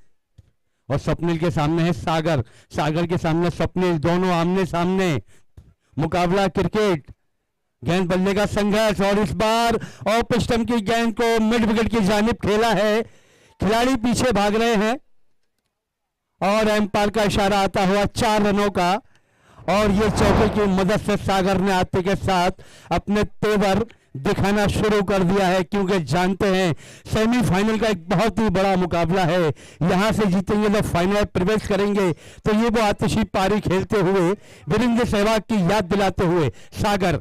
और स्वप्निल के सामने है सागर के सामने स्वप्निल दोनों आमने सामने मुकाबला क्रिकेट. गेंद बल्ले का संघर्ष और इस बार ऑफ स्टंप की गेंद को मिड विकेट की जानिब खेला है. खिलाड़ी पीछे भाग रहे हैं और एम्पायर का इशारा आता हुआ 4 रनों का और ये चौके की मदद से सागर ने आते के साथ अपने तेवर दिखाना शुरू कर दिया है क्योंकि जानते हैं सेमीफाइनल का एक बहुत ही बड़ा मुकाबला है. यहां से जीतेंगे तो फाइनल प्रवेश करेंगे. तो ये वो आतिशी पारी खेलते हुए वीरेंद्र सहवाग की याद दिलाते हुए सागर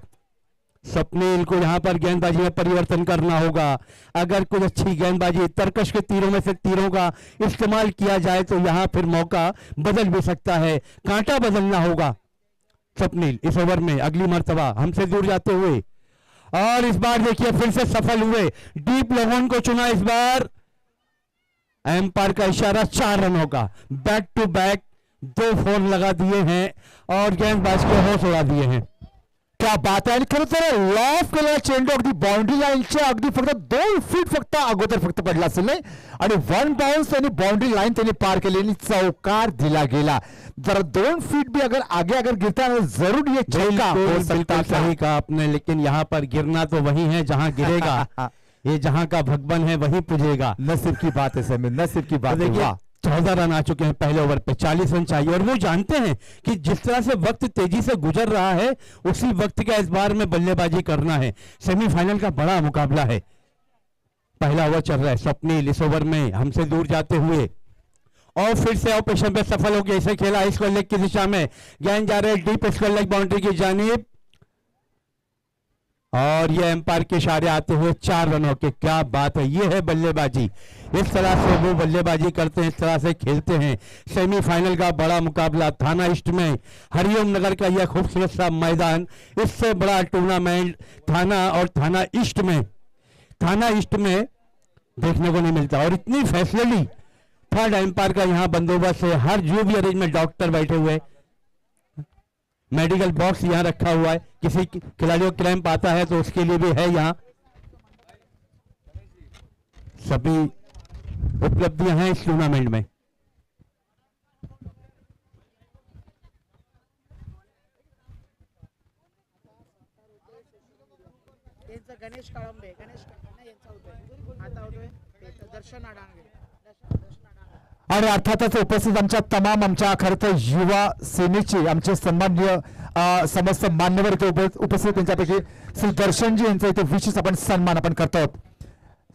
स्वप्निल को यहां पर गेंदबाजी में परिवर्तन करना होगा. अगर कुछ अच्छी गेंदबाजी तरकश के तीरों में से तीरों का इस्तेमाल किया जाए तो यहां फिर मौका बदल भी सकता है. कांटा बदलना होगा स्वप्निल इस ओवर में अगली मर्तबा हमसे दूर जाते हुए. और इस बार देखिए फिर से सफल हुए. डीप लोगों को चुना इस बार. एम्पायर का इशारा 4 रनों का. बैक टू बैक 2 4 लगा दिए हैं और गेंदबाज के होश उड़ा दिए हैं. क्या बात आहे. आणि खरं तर लॉफ केलेला चेंडू अगदी बाउंड्री लाईनच्या अगदी फक्त 2 फीट फक्त अगोदर फक्त पडला असेल नाही आणि 1 बाउंस त्यांनी बाउंड्री लाईन त्यांनी पार केली आणि चौकार दिला गेला. जरा 2 फीट भी अगर आगे अगर गिरता है जरूर ये चौका हो सकता सही कहा आपने. लेकिन यहाँ पर गिरना तो वही है जहाँ गिरेगा. ये जहाँ का भगवान है वही पूजेगा. नसीब की बात है समीर नसीब की बात है. देखिए वाह 14 रन आ चुके हैं पहले ओवर पे, 40 रन चाहिए और वो जानते हैं कि जिस तरह से वक्त तेजी से गुजर रहा है उसी वक्त का इस बार में बल्लेबाजी करना है। सेमीफाइनल का बड़ा मुकाबला है। पहला ओवर चल रहा है, स्वप्निल इस ओवर में हमसे दूर जाते हुए और फिर से ऑपरेशन पे सफल हो गया। इसे खेला स्क्वायर लेग की दिशा में, गेंद जा रहे डीप स्क्वायर लेग बाउंड्री की जानिब और ये एम्पायर के इशारे आते हुए 4 रनों के। क्या बात है, ये है बल्लेबाजी। इस तरह से वो बल्लेबाजी करते हैं, इस तरह से खेलते हैं। सेमीफाइनल का बड़ा मुकाबला थाना ईस्ट में, हरिओम नगर का यह खूबसूरत सा मैदान, इससे बड़ा टूर्नामेंट थाना और थाना ईस्ट में देखने को नहीं मिलता। और इतनी फैसिलिटी, थर्ड एम्पायर का यहाँ बंदोबस्त है, हर जो भी अरेंजमेंट, डॉक्टर बैठे हुए, मेडिकल बॉक्स यहाँ रखा हुआ है, किसी खिलाड़ियों को क्रैम्प आता है तो उसके लिए भी है यहाँ। सभी उपलब्धियां हैं इस टूर्नामेंट में। यांचं गणेश काळंबे यांचा होतोय आता होतोय दर्शन अडांगे आणि अर्थातच उपस्थित आमच्या तमाम आमच्या खरं तर युवा सेनेचे आमचे सन्माननीय समस्त मान्यवर इथे उपस्थित, त्यांच्यापैकी श्री दर्शनजी यांचा इथे विशेष आपण सन्मान आपण करतो आहोत।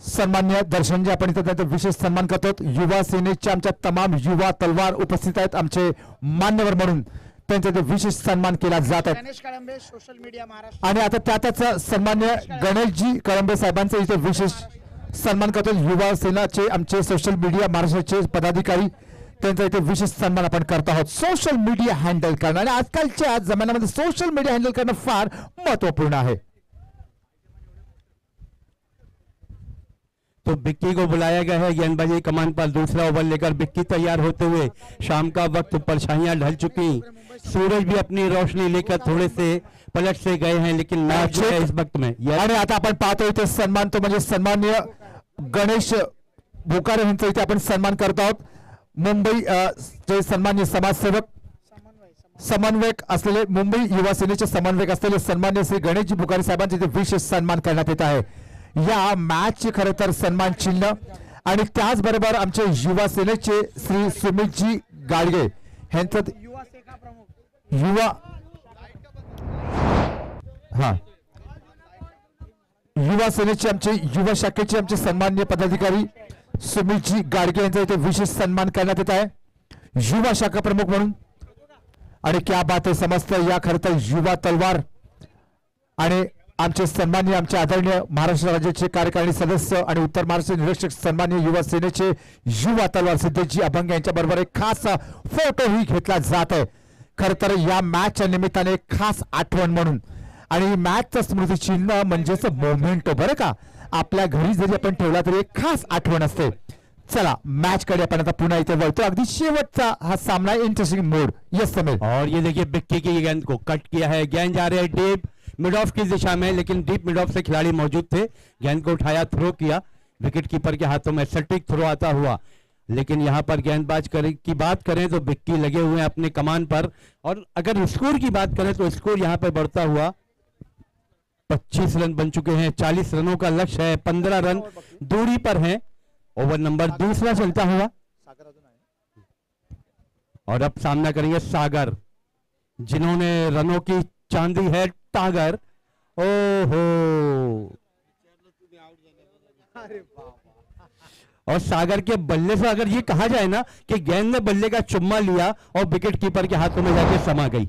सन्मान्य दर्शनजी आपण इथे त्यांचा विशेष सन्मान करतो आहोत। युवा सेनेचे आमच्या तमाम युवा तलवार उपस्थित आहेत आमचे मान्यवर म्हणून, त्यांचा इथे विशेष सन्मान केला जात आहे। गणेश काळंबे सोशल मीडिया महाराष्ट्र आणि आता त्यातच सन्मान्य गणेशजी कळंबे साहेबांचा इथे विशेष सन्मान करतो। युवा सेनाचे आमचे सोशल मीडिया महाराष्ट्राचे पदाधिकारी, त्यांचा इथे विशेष सन्मान आपण करत आहोत। सोशल मीडिया हँडल करणं आणि आजकालच्या जमान्यामध्ये सोशल मीडिया हँडल करणं फार महत्वपूर्ण आहे। तो बिक्की को बुलाया गया है गेंदबाजी कमान पर। दूसरा ओवर लेकर बिक्की तैयार होते हुए, शाम का वक्त, परछाइयां ढल चुकी, सूरज भी अपनी रोशनी लेकर थोड़े से पलट से गए हैं, लेकिन मैच जो है इस वक्त में आणि आता आपण पाहतो इथे सन्मान तो म्हणजे सन्माननीय गणेश भोकारे यांचा इथे आपण सन्मान करत आहोत। मुंबई चे सन्माननीय समाजसेवक समन्वयक असलेले, मुंबई युवा सेनेचे समन्वयक असलेले सन्माननीय श्री गणेशजी भोकारे साहेबांचे इथे विशेष सन्मान करण्यात येत आहे। या मॅचचे खरं तर सन्मान चिन्ह आणि त्याचबरोबर आमचे युवा सेनेचे श्री सुमितजी गाडगे यांचं युवा सेना प्रमुख युवा सेनेचे आमचे युवा शाखेचे आमचे सन्माननीय पदाधिकारी सुमितजी गाडगे यांचा इथे विशेष सन्मान करण्यात येत आहे युवा शाखा प्रमुख म्हणून। आणि क्या बात आहे, समस्त या खरं तर युवा तलवार आणि आमचे सन्माननीय आमचे आदरणीय महाराष्ट्र राज्याचे कार्यकारिणी सदस्य आणि उत्तर महाराष्ट्र निरीक्षक सन्माननीय युवा सेनेचे युवा तलवार सिद्धेशजी अभंग यांच्या बरोबर एक खास फोटोही घेतला जात आहे। खरं तर या मॅचच्या निमित्ताने एक खास आठवण म्हणून, आणि मॅचचं स्मृती चिन्ह म्हणजेच मोमेंटो, बरं का, आपल्या घरी जरी आपण ठेवला तरी एक खास आठवण असते। चला मैच कडे अपन आता पुन्हा इथे वळतो। अगदी शेवटचा हा सामना इंटरेस्टिंग मोड। यस समीर, और ये देखिए बिक्की की गेंद को कट किया है, गेंद जा रहे हैं डीप मिड ऑफ की दिशा में, लेकिन डीप मिड ऑफ से खिलाड़ी मौजूद थे, गेंद को उठाया, थ्रो किया, विकेट कीपर के हाथों में सटीक थ्रो आता हुआ। लेकिन यहां पर गेंदबाज की बात करें तो बिक्की लगे हुए हैं अपने कमान पर, और अगर स्कोर की बात करें तो स्कोर यहां पर बढ़ता हुआ 25 रन बन चुके हैं। 40 रनों का लक्ष्य है, 15 रन दूरी पर हैं। ओवर नंबर दूसरा चलता हुआ सागर अजून आहे। और अब सामना करेंगे सागर, जिन्होंने रनों की चांदी है टागर। ओहो, और सागर के बल्ले से अगर ये कहा जाए ना कि गेंद ने बल्ले का चुम्मा लिया और विकेट कीपर के हाथों में जाके समा गई,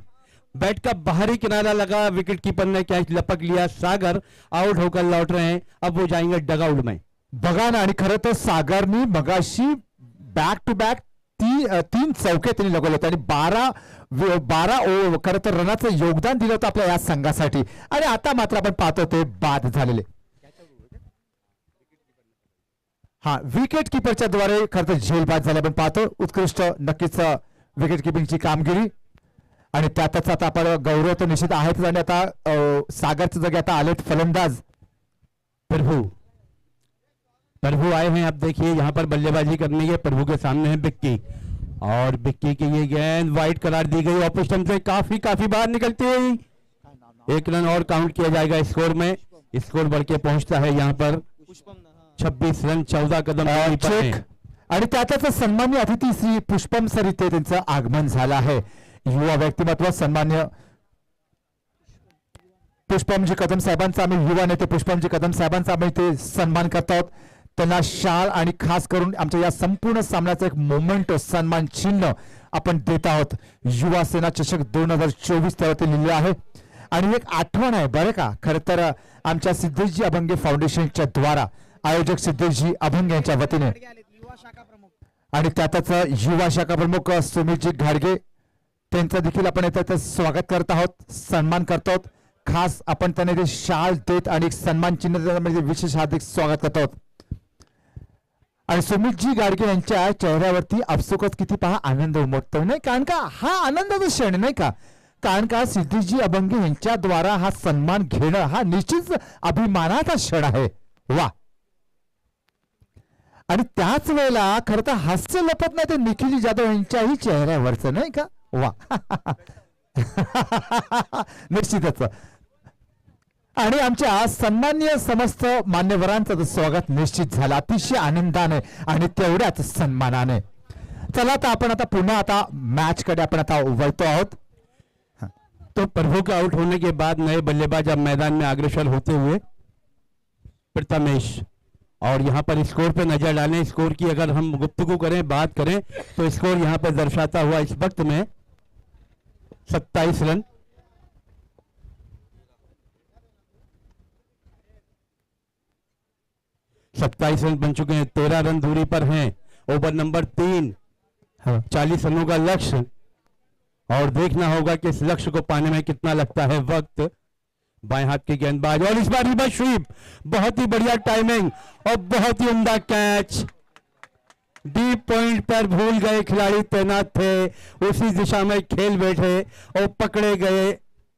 बैट का बाहरी किनारा लगा, विकेट कीपर ने कैच लपक लिया, सागर आउट होकर लौट रहे हैं। अब वो जाएंगे डगआउट में। बघा ना, आणि खरं तर सागरनी मगाशी बॅक टू बॅक तीन चौके त्यांनी लगवले होते आणि 12 खरं तर रनाचं योगदान दिलं होतं आपल्या या संघासाठी, आणि आता मात्र आपण पाहतो ते बाद झालेले। हा, विकेट किपरच्या द्वारे खरं तर झेल बाद झाले आपण पाहतो। उत्कृष्ट नक्कीच विकेट किपिंगची कामगिरी, आणि त्यातच आता आपण गौरव तर निश्चित आहेच, आणि आता सागरच्या जागी आता आलेत फलंदाज प्रभु आए हैं। अब देखिए यहाँ पर बल्लेबाजी करने के प्रभु के सामने है बिक्की, और बिक्की की ये गेंद वाइड करार दी गई, ऑफ स्टंप से काफी बाहर निकलती हुई, 1 रन और काउंट किया जाएगा स्कोर में। स्कोर बढ़ के पहुंचता है यहाँ पर 26 रन 14 कदम दूरी पर चेक हैं। आणि त्यातच सन्मान्य अतिथी श्री पुष्पम सर इथे त्यांचं आगमन झालं आहे. युवा व्यक्तिमत्व सन्मान्य पुष्पमजी कदम साहेबांचा आम्ही युवा नेते पुष्पमजी कदम साहेबांचा आम्ही इथे सन्मान करत आहोत. त्यांना शाल आणि खास करून आमच्या या संपूर्ण सामन्याचा एक मोमेंट सन्मान चिन्ह आपण देत आहोत. युवा सेना चषक 2024 त्यावरती लिहिलं आहे आणि एक आठवण आहे बरं का. खरं तर आमच्या सिद्धेशजी अभंगे फाउंडेशनच्या द्वारा आयोजक सिद्धेशजी अभंगे यांच्या वतीने गाडगे आलेत, युवा शाखा प्रमुख. आणि त्यातच युवा शाखा प्रमुख सुमितजी घाडगे त्यांचं देखील आपण इथे स्वागत करत आहोत, सन्मान करत आहोत. खास आपण त्यांना ते शाल देत आणि एक सन्मान चिन्ह म्हणजे विशेष हार्दिक स्वागत करत आहोत. आणि सुमितजी गाडगे यांच्या चेहऱ्यावरती आपसुकच किती पहा आनंद उमटतो नाही, कारण का हा आनंदाचा क्षण नाही का. कारण का सिद्धेशजी अभंगे यांच्या द्वारा हा सन्मान घेणं हा निश्चित अभिमानाचा क्षण आहे. वा. आणि त्याच वेळेला खरं तर हास्य लपत नाही ते निखिल जाधव यांच्याही चेहऱ्यावरचं नाही का. वा. निश्चितच. आणि आमच्या सन्मान्य समस्त मान्यवरांचं तर स्वागत निश्चित झालं अतिशय आनंदाने आणि तेवढ्याच सन्मानाने. चला आता आपण आता पुन्हा आता मॅच कडे आपण आता वळतो आहोत. तो प्रभु के आउट होने के बाद नए बल्लेबाज अब मैदान में अग्रसर होते हुए प्रथमेश, और यहाँ पर स्कोर पे नजर डालें. स्कोर की अगर हम गुफ्तगू करें बात करें तो स्कोर यहाँ पर दर्शाता हुआ इस वक्त में 27 रन. सत्ताईस रन बन चुके हैं, 13 रन दूरी पर हैं. ओवर नंबर 3, 40 रनों का लक्ष्य, और देखना होगा कि इस लक्ष्य को पाने में कितना लगता है वक्त. बाएं हाथ के गेंदबाज, और इस बार रिवर्स स्वीप, बहुत ही बढ़िया टाइमिंग और बहुत ही उम्दा कैच. डीप पॉइंट पर भूल गए खिलाड़ी तैनात थे, उसी दिशा में खेल बैठे और पकड़े गए.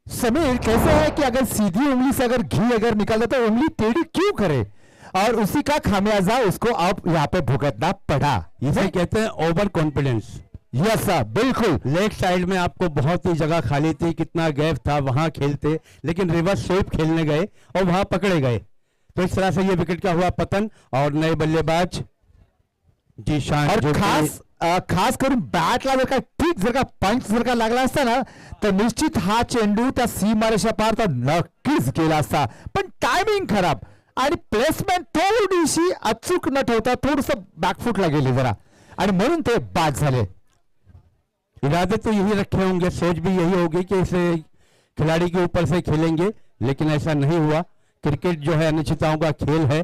समीर कैसे है कि अगर सीधी उंगली से अगर घी अगर निकालता तो उंगली टेढ़ी क्यों करे, और उसी का खामियाजा उसको अब यहाँ पे भुगतना पड़ा. इसे कहते हैं ओवर कॉन्फिडेंस. यस सर, बिल्कुल. लेग साइड में आपको बहुत ही जगह खाली थी, कितना गैप था, वहां खेलते, लेकिन रिवर्स स्वीप खेलने गए और वहां पकड़े गए. तो इस तरह से ये विकेट का हुआ पतन. और नए बल्लेबाज जीशान, और जो खास करून बॅटला जर का ठीक जर का पंच जर का लागला असता ना तर निश्चित हा चेंडू त्या सीमारेषा पार तर नक्कीच गेला असता. पण टायमिंग खराब आणि प्लेसमेंट थोडीशी अचूक न ठेवता थोडस बॅकफुटला गेली जरा, आणि म्हणून ते बाद झाले. इरादे तो यही रखे होंगे, सोच भी यही होगी कि इसे खिलाड़ी के ऊपर से खेलेंगे, लेकिन ऐसा नहीं हुआ. क्रिकेट जो है अनिश्चितताओं का खेल है,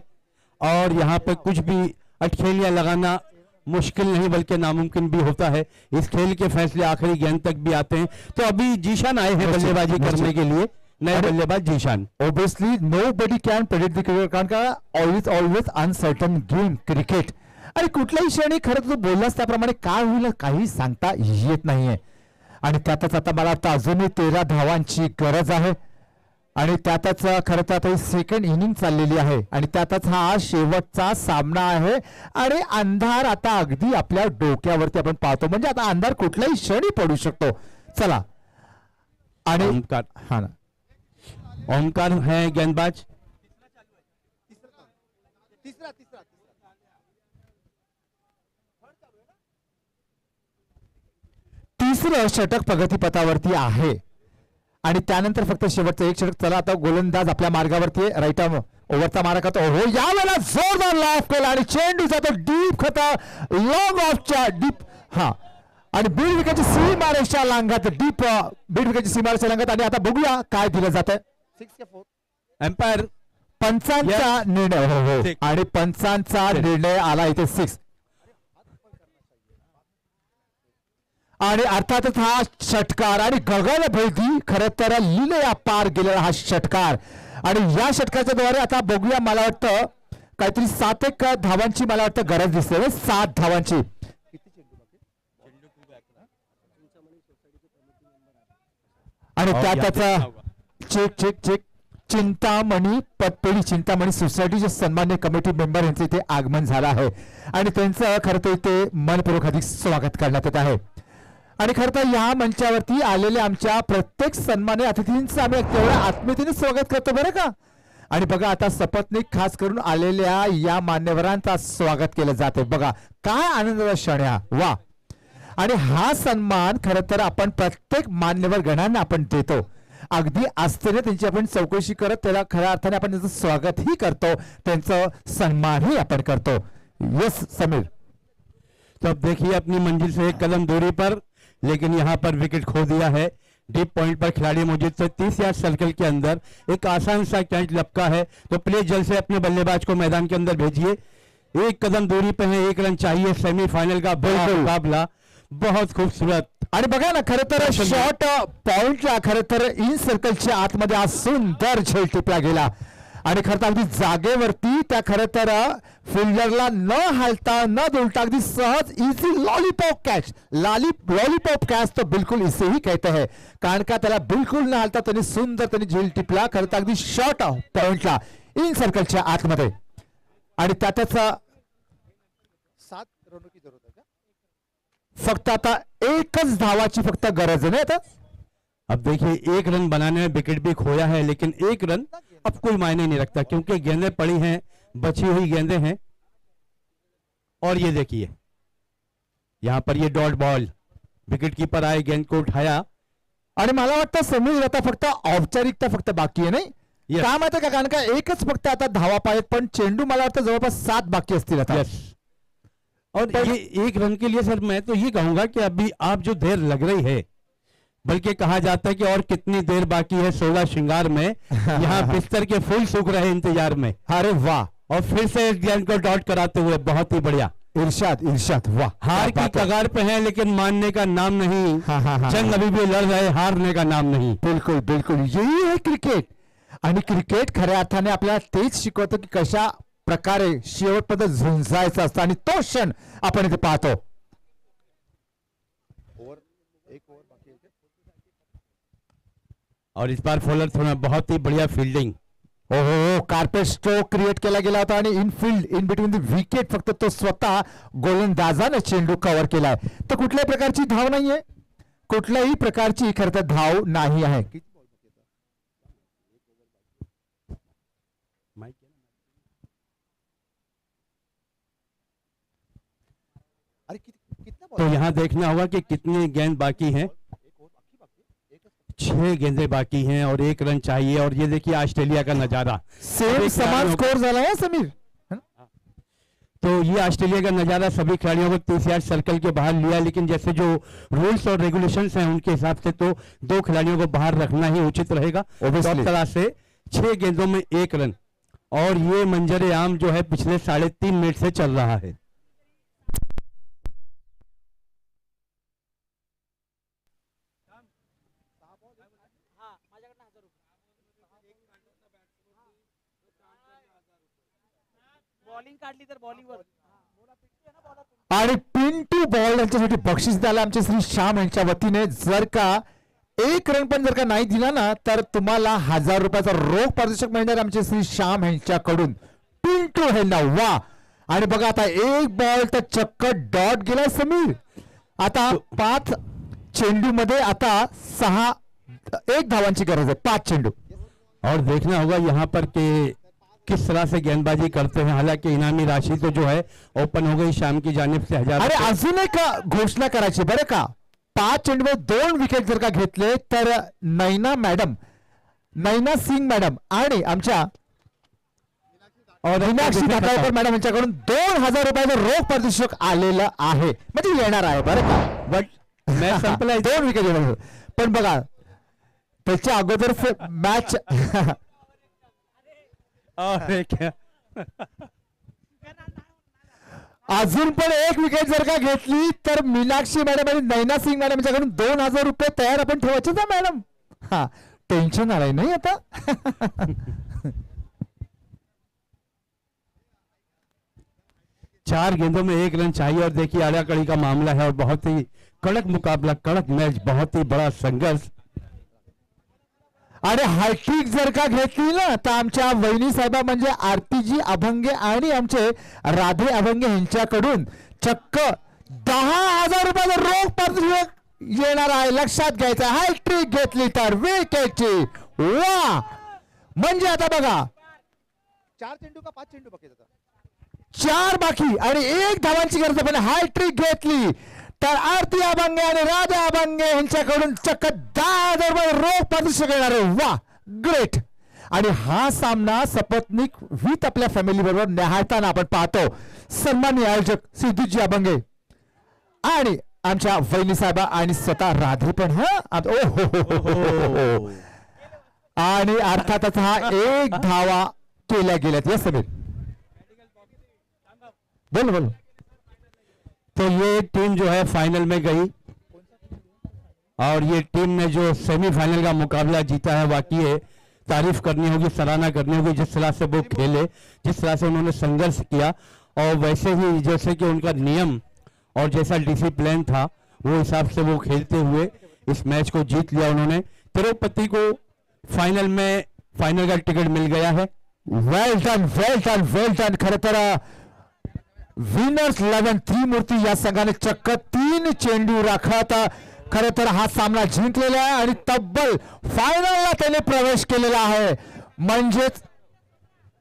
और यहाँ पे कुछ भी अटखेलियां लगाना मुश्किल नहीं बल्कि नामुमकिन भी होता है. इस खेल के फैसले आखिरी गेंद तक भी आते हैं. तो अभी जीशान आए हैं बल्लेबाजी करने के लिए, नए बल्लेबाज Zeeshan. Obviously nobody can predict the cricket, कारण का ऑलवेज अनसर्टन गेम क्रिकेट. आणि कुठल्याही क्षणी खरं तू बोललास त्याप्रमाणे काय होईल काही सांगता येत नाहीये. आणि त्यातच आता मला वाटतं अजूनही 13 धावांची गरज आहे, आणि त्यातच खरं तर आता सेकंड इनिंग चाललेली आहे, आणि त्यातच हा शेवटचा सामना आहे. आणि अंधार आता अगदी आपल्या डोक्यावरती आपण पाहतो, म्हणजे आता अंधार कुठल्याही क्षणी पडू शकतो. चला. आणि ओमकार, हा ना, ओमकार है गेंदबाज. तिसरा तिसरं षटक प्रगतीपथावरती आहे, आणि त्यानंतर फक्त शेवटचं एक षटक. चला आता गोलंदाज आपल्या मार्गावरती राईट आर्म ओव्हरचा मारा करतो. हो, यावेळेला जोरदार लाफ केला आणि चेंडू जातो डीप खता लॉंग ऑफच्या डीप. हा, आणि बीड विकेटची सीमारेषा लांघत डीप बीड विकेटची सीमारेषा लांघत. आणि आता बघूया काय दिलं जातंय. 6 या 4. एम्पायर पंचांचा निर्णय. हो हो, Six. आणि पंचांचा निर्णय आला इथे 6. आणि अर्थातच हा षटकार आणि गगनभेदी खरं तर लिलया पार गेलेला हा षटकार. आणि या षटकाच्या द्वारे आता बघूया, मला वाटतं काहीतरी 7 एक धावांची मला वाटतं गरज दिसते. 7 धावांची. आणि त्यातच चेक चेक चेक चिंतामणी पतपेढी चिंतामणी सोसायटीचे सन्मान्य कमिटी मेंबर यांचे इथे आगमन झालं आहे, आणि त्यांचं खरं तर इथे मनपूर्वक अधिक स्वागत करण्यात येत आहे. आणि खरं तर या मंचावरती आलेल्या आमच्या प्रत्येक सन्मान्य अतिथींचं आम्ही तेवढ्या आत्मीयतेने स्वागत करतो बरं का. आणि बघा आता सपत्नीक खास करून आलेल्या या मान्यवरांचा स्वागत केलं जाते. बघा काय आनंदाचा क्षण आहे हा. वा. आणि हा सन्मान खरं तर आपण प्रत्येक मान्यवर गणांना आपण देतो. अगदी आस्थेने त्यांची आपण चौकशी करत त्याला खऱ्या अर्थाने आपण त्यांचं स्वागतही करतो, त्यांचं सन्मानही आपण करतो. यस समीर. तो अब देखिए अपनी मंजिल से 1 कदम दूरी पर, लेकिन यहाँ पर विकेट खो दिया है. डीप पॉइंट पर खिलाड़ी मौजूद थे. 30 यार्ड सर्कल के अंदर एक आसान सा कैच लपका है, तो प्लीज जल्द से अपने बल्लेबाज को मैदान के अंदर भेजिए. 1 कदम दूरी पे है, 1 रन चाहिए. सेमीफाइनल का बड़ा मुकाबला, बहुत खूबसूरत. आणि बघा ना खरं तर शॉर्ट पॉइंटला खरं तर इन सर्कलच्या आतमध्ये हा सुंदर झेल टिपला गेला आणि खरं तर अगदी जागेवरती त्या खरं तर फिल्डरला न हालता न दुलटा अगदी सहज इजी लॉलीपॉप कैच तो बिल्कुल इसे ही कहते हैं, कारण का त्याला बिल्कुल न हालता त्यांनी सुंदर त्यांनी झेल टिपला खरं तर अगदी शॉर्ट पॉइंटला इन सर्कलच्या आतमध्ये. आणि त्यातच 7 रनों की जरूरत है क्या? फक्त आता एकच धावाची फक्त गरज आहे ना आता. अब देखिए 1 रन बनाने में विकेट भी खोया है, लेकिन 1 रन अब कोई मायने नहीं रखता क्योंकि गेंदें पड़ी हैं, बची हुई गेंदें हैं. और ये देखिए यहां पर ये डॉट बॉल, विकेट कीपर आए, गेंद को उठाया. आणि मला वाटतं समीर आता फक्त औपचारिकता फक्त बाकी आहे नाही. Yes. काय माहिती का, कारण का एकच फक्त आता धावा पाहिजेत, पण चेंडू मला वाटतं जवळपास 7 बाकी असतील आता. यस. और ये 1 रन के लिए सर मैं तो ये कहूंगा कि अभी आप जो देर लग रही है, बल्कि कहा जाता है कि और कितनी देर बाकी है 16 श्रृंगार में. यहाँ बिस्तर के फूल सूख रहे इंतजार में. अरे वाह. और फिर से इस गेंद को डॉट कराते हुए बहुत ही बढ़िया. इर्शाद वाह. हार की कगार पे है, लेकिन मानने का नाम नहीं. हाँ. जंग अभी भी लड़ रहे, हारने का नाम नहीं. बिल्कुल यही आहे क्रिकेट. आणि क्रिकेट खऱ्या अर्थाने आपल्याला तेच शिकवतं की कशा प्रकारे शेवटपर्यंत झुंजायचं असतं, आणि तो क्षण आपण इथे पाहतो. एक ओवर बाकी है क्या? और इस बार फॉलोअर्स में बहुत ही बढ़िया फील्डिंग. हो कार्पेट स्ट्रोक क्रिएट केला गेला होता आणि Enfield in between the wicket फक्त तो स्वतः गोलंदाजाने चेंडू कव्हर केलाय. तर कुठल्याही प्रकारची धाव नाहीये, कुठल्याही प्रकारची खरं तर धाव नाही आहे. अरे कितना तो यहाँ देखना होगा कि कितनी गेंद बाकी हैं. 6 गेंदें बाकी हैं और 1 रन चाहिए. और ये देखिए ऑस्ट्रेलिया का नजारा, सेम समान स्कोर झाला है समीर. तो ये ऑस्ट्रेलिया का नजारा सभी खिलाड़ियों को 30 यार्ड सर्कल के बाहर लिया, लेकिन जैसे जो रूल्स और रेगुलेशंस हैं उनके हिसाब से तो 2 खिलाड़ियों को बाहर रखना ही उचित रहेगा. तो इस तरह से 6 गेंदों में 1 रन. और ये मंजर आम जो है पिछले 3.5 मिनट से चल रहा है. बॉलिंग काढली तर बॉलिंगवर आणि पिन टू बॉल यांच्यासाठी बक्षीस द्यायला आमचे श्री श्याम यांच्या वतीने जर का 1 रन पण जर का नाही दिला ना, तर तुम्हाला 1000 रुपयाचा रोख पारितोषिक मिळणार आमचे श्री श्याम यांच्याकडून. पिन टू हे ना वा. आणि बघा आता 1 बॉल तर चक्क डॉट गेलाय समीर. आता 5 चेंडू मध्ये आता 1 धावांची गरज आहे. 5 चेंडू. और देखना होगा यहाँ पर कि किस तरह से गेंदबाजी करते हैं. हालांकि इनामी राशि तो जो है ओपन हो गई शाम की जानिब से 1000. अरे अजून एक घोषणा करायची बरं का. 5 चेंडूमध्ये 2 विकेट जर का घेतले तर नैना सिंग मॅडम आणि आमच्या मीनाक्षी दातावकर मॅडम यांच्याकडून 2000 रुपयाचं रोख पारितोषिक आलेलं आहे, म्हणजे येणार आहे बरं का. बट मॅच संपलाय. 2 विकेट. पण बघा त्याच्या अगोदर मॅच अजून पण 1 विकेट जर का घेतली तर मीनाक्षी मॅडम आणि नैना सिंग मॅडम यांच्याकडून 2000 रुपये तयार आपण ठेवायचे ना मॅडम. हा टेन्शन आलंय नाही आता. 4 गेंदों में 1 रन चाहिए. और देखिए आड़ा कड़ी का मामला है और बहुत ही कड़क मुकाबला, कड़क मैच, बहुत ही बड़ा संघर्ष. आणि हॅट्रिक जर का घेतली ना तर आमच्या वहिनी साहेबा म्हणजे आरतीजी अभंगे आणि आमचे राधे अभंगे यांच्याकडून चक्क 10,000 रुपयाचा रोख पारितोषिक येणार आहे. लक्षात घ्यायचं, हॅट्रिक घेतली तर विकेटची. वा. म्हणजे आता बघा 4 चेंडू का 5 चेंडू बाकी आहेत आता? 4 बाकी आणि 1 धावांची गरज आहे. पण हॅट्रिक घेतली तर आरती अभंगे आणि राजा अभंगे यांच्याकडून चक्क 10,000 रोख पारितोषिक येणार आहे. वा, ग्रेट. आणि हा सामना सपत्नीक विथ आपल्या फॅमिली बरोबर निहाळताना आपण पाहतो. सन्माननीय आयोजक सिद्धूजी अभंगे आणि आमच्या वहिनी साहेबा आणि स्वतः राधे पण आणि अर्थातच हा 1 धावा केल्या गेल्यात. या समीर बोल. तो ये टीम जो है फाइनल में गई और ये टीम ने जो सेमीफाइनल का मुकाबला जीता है, वाकई है तारीफ करनी होगी, सराहना करनी होगी जिस तरह से वो खेले, जिस तरह से उन्होंने संघर्ष किया और वैसे ही जैसे कि उनका नियम और जैसा डिसिप्लिन था वो हिसाब से वो खेलते हुए इस मैच को जीत लिया उन्होंने. तिरुपति को फाइनल में फाइनल का टिकट मिल गया है. Well done. खरं तर विनर्स 11 त्रिमूर्ती या संघाने चक्क 3 चेंडू राखत खरं तर हा सामना जिंकलेला आहे आणि तब्बल फायनलला त्याने प्रवेश केलेला आहे.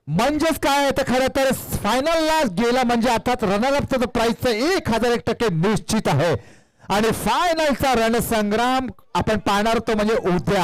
म्हणजेच काय आहे तर खरं तर फायनलला गेला म्हणजे अर्थात रनरअपचं प्राइसचं 1001% निश्चित आहे. आणि फायनलचा रणसंग्राम आपण पाहणार तो म्हणजे उद्या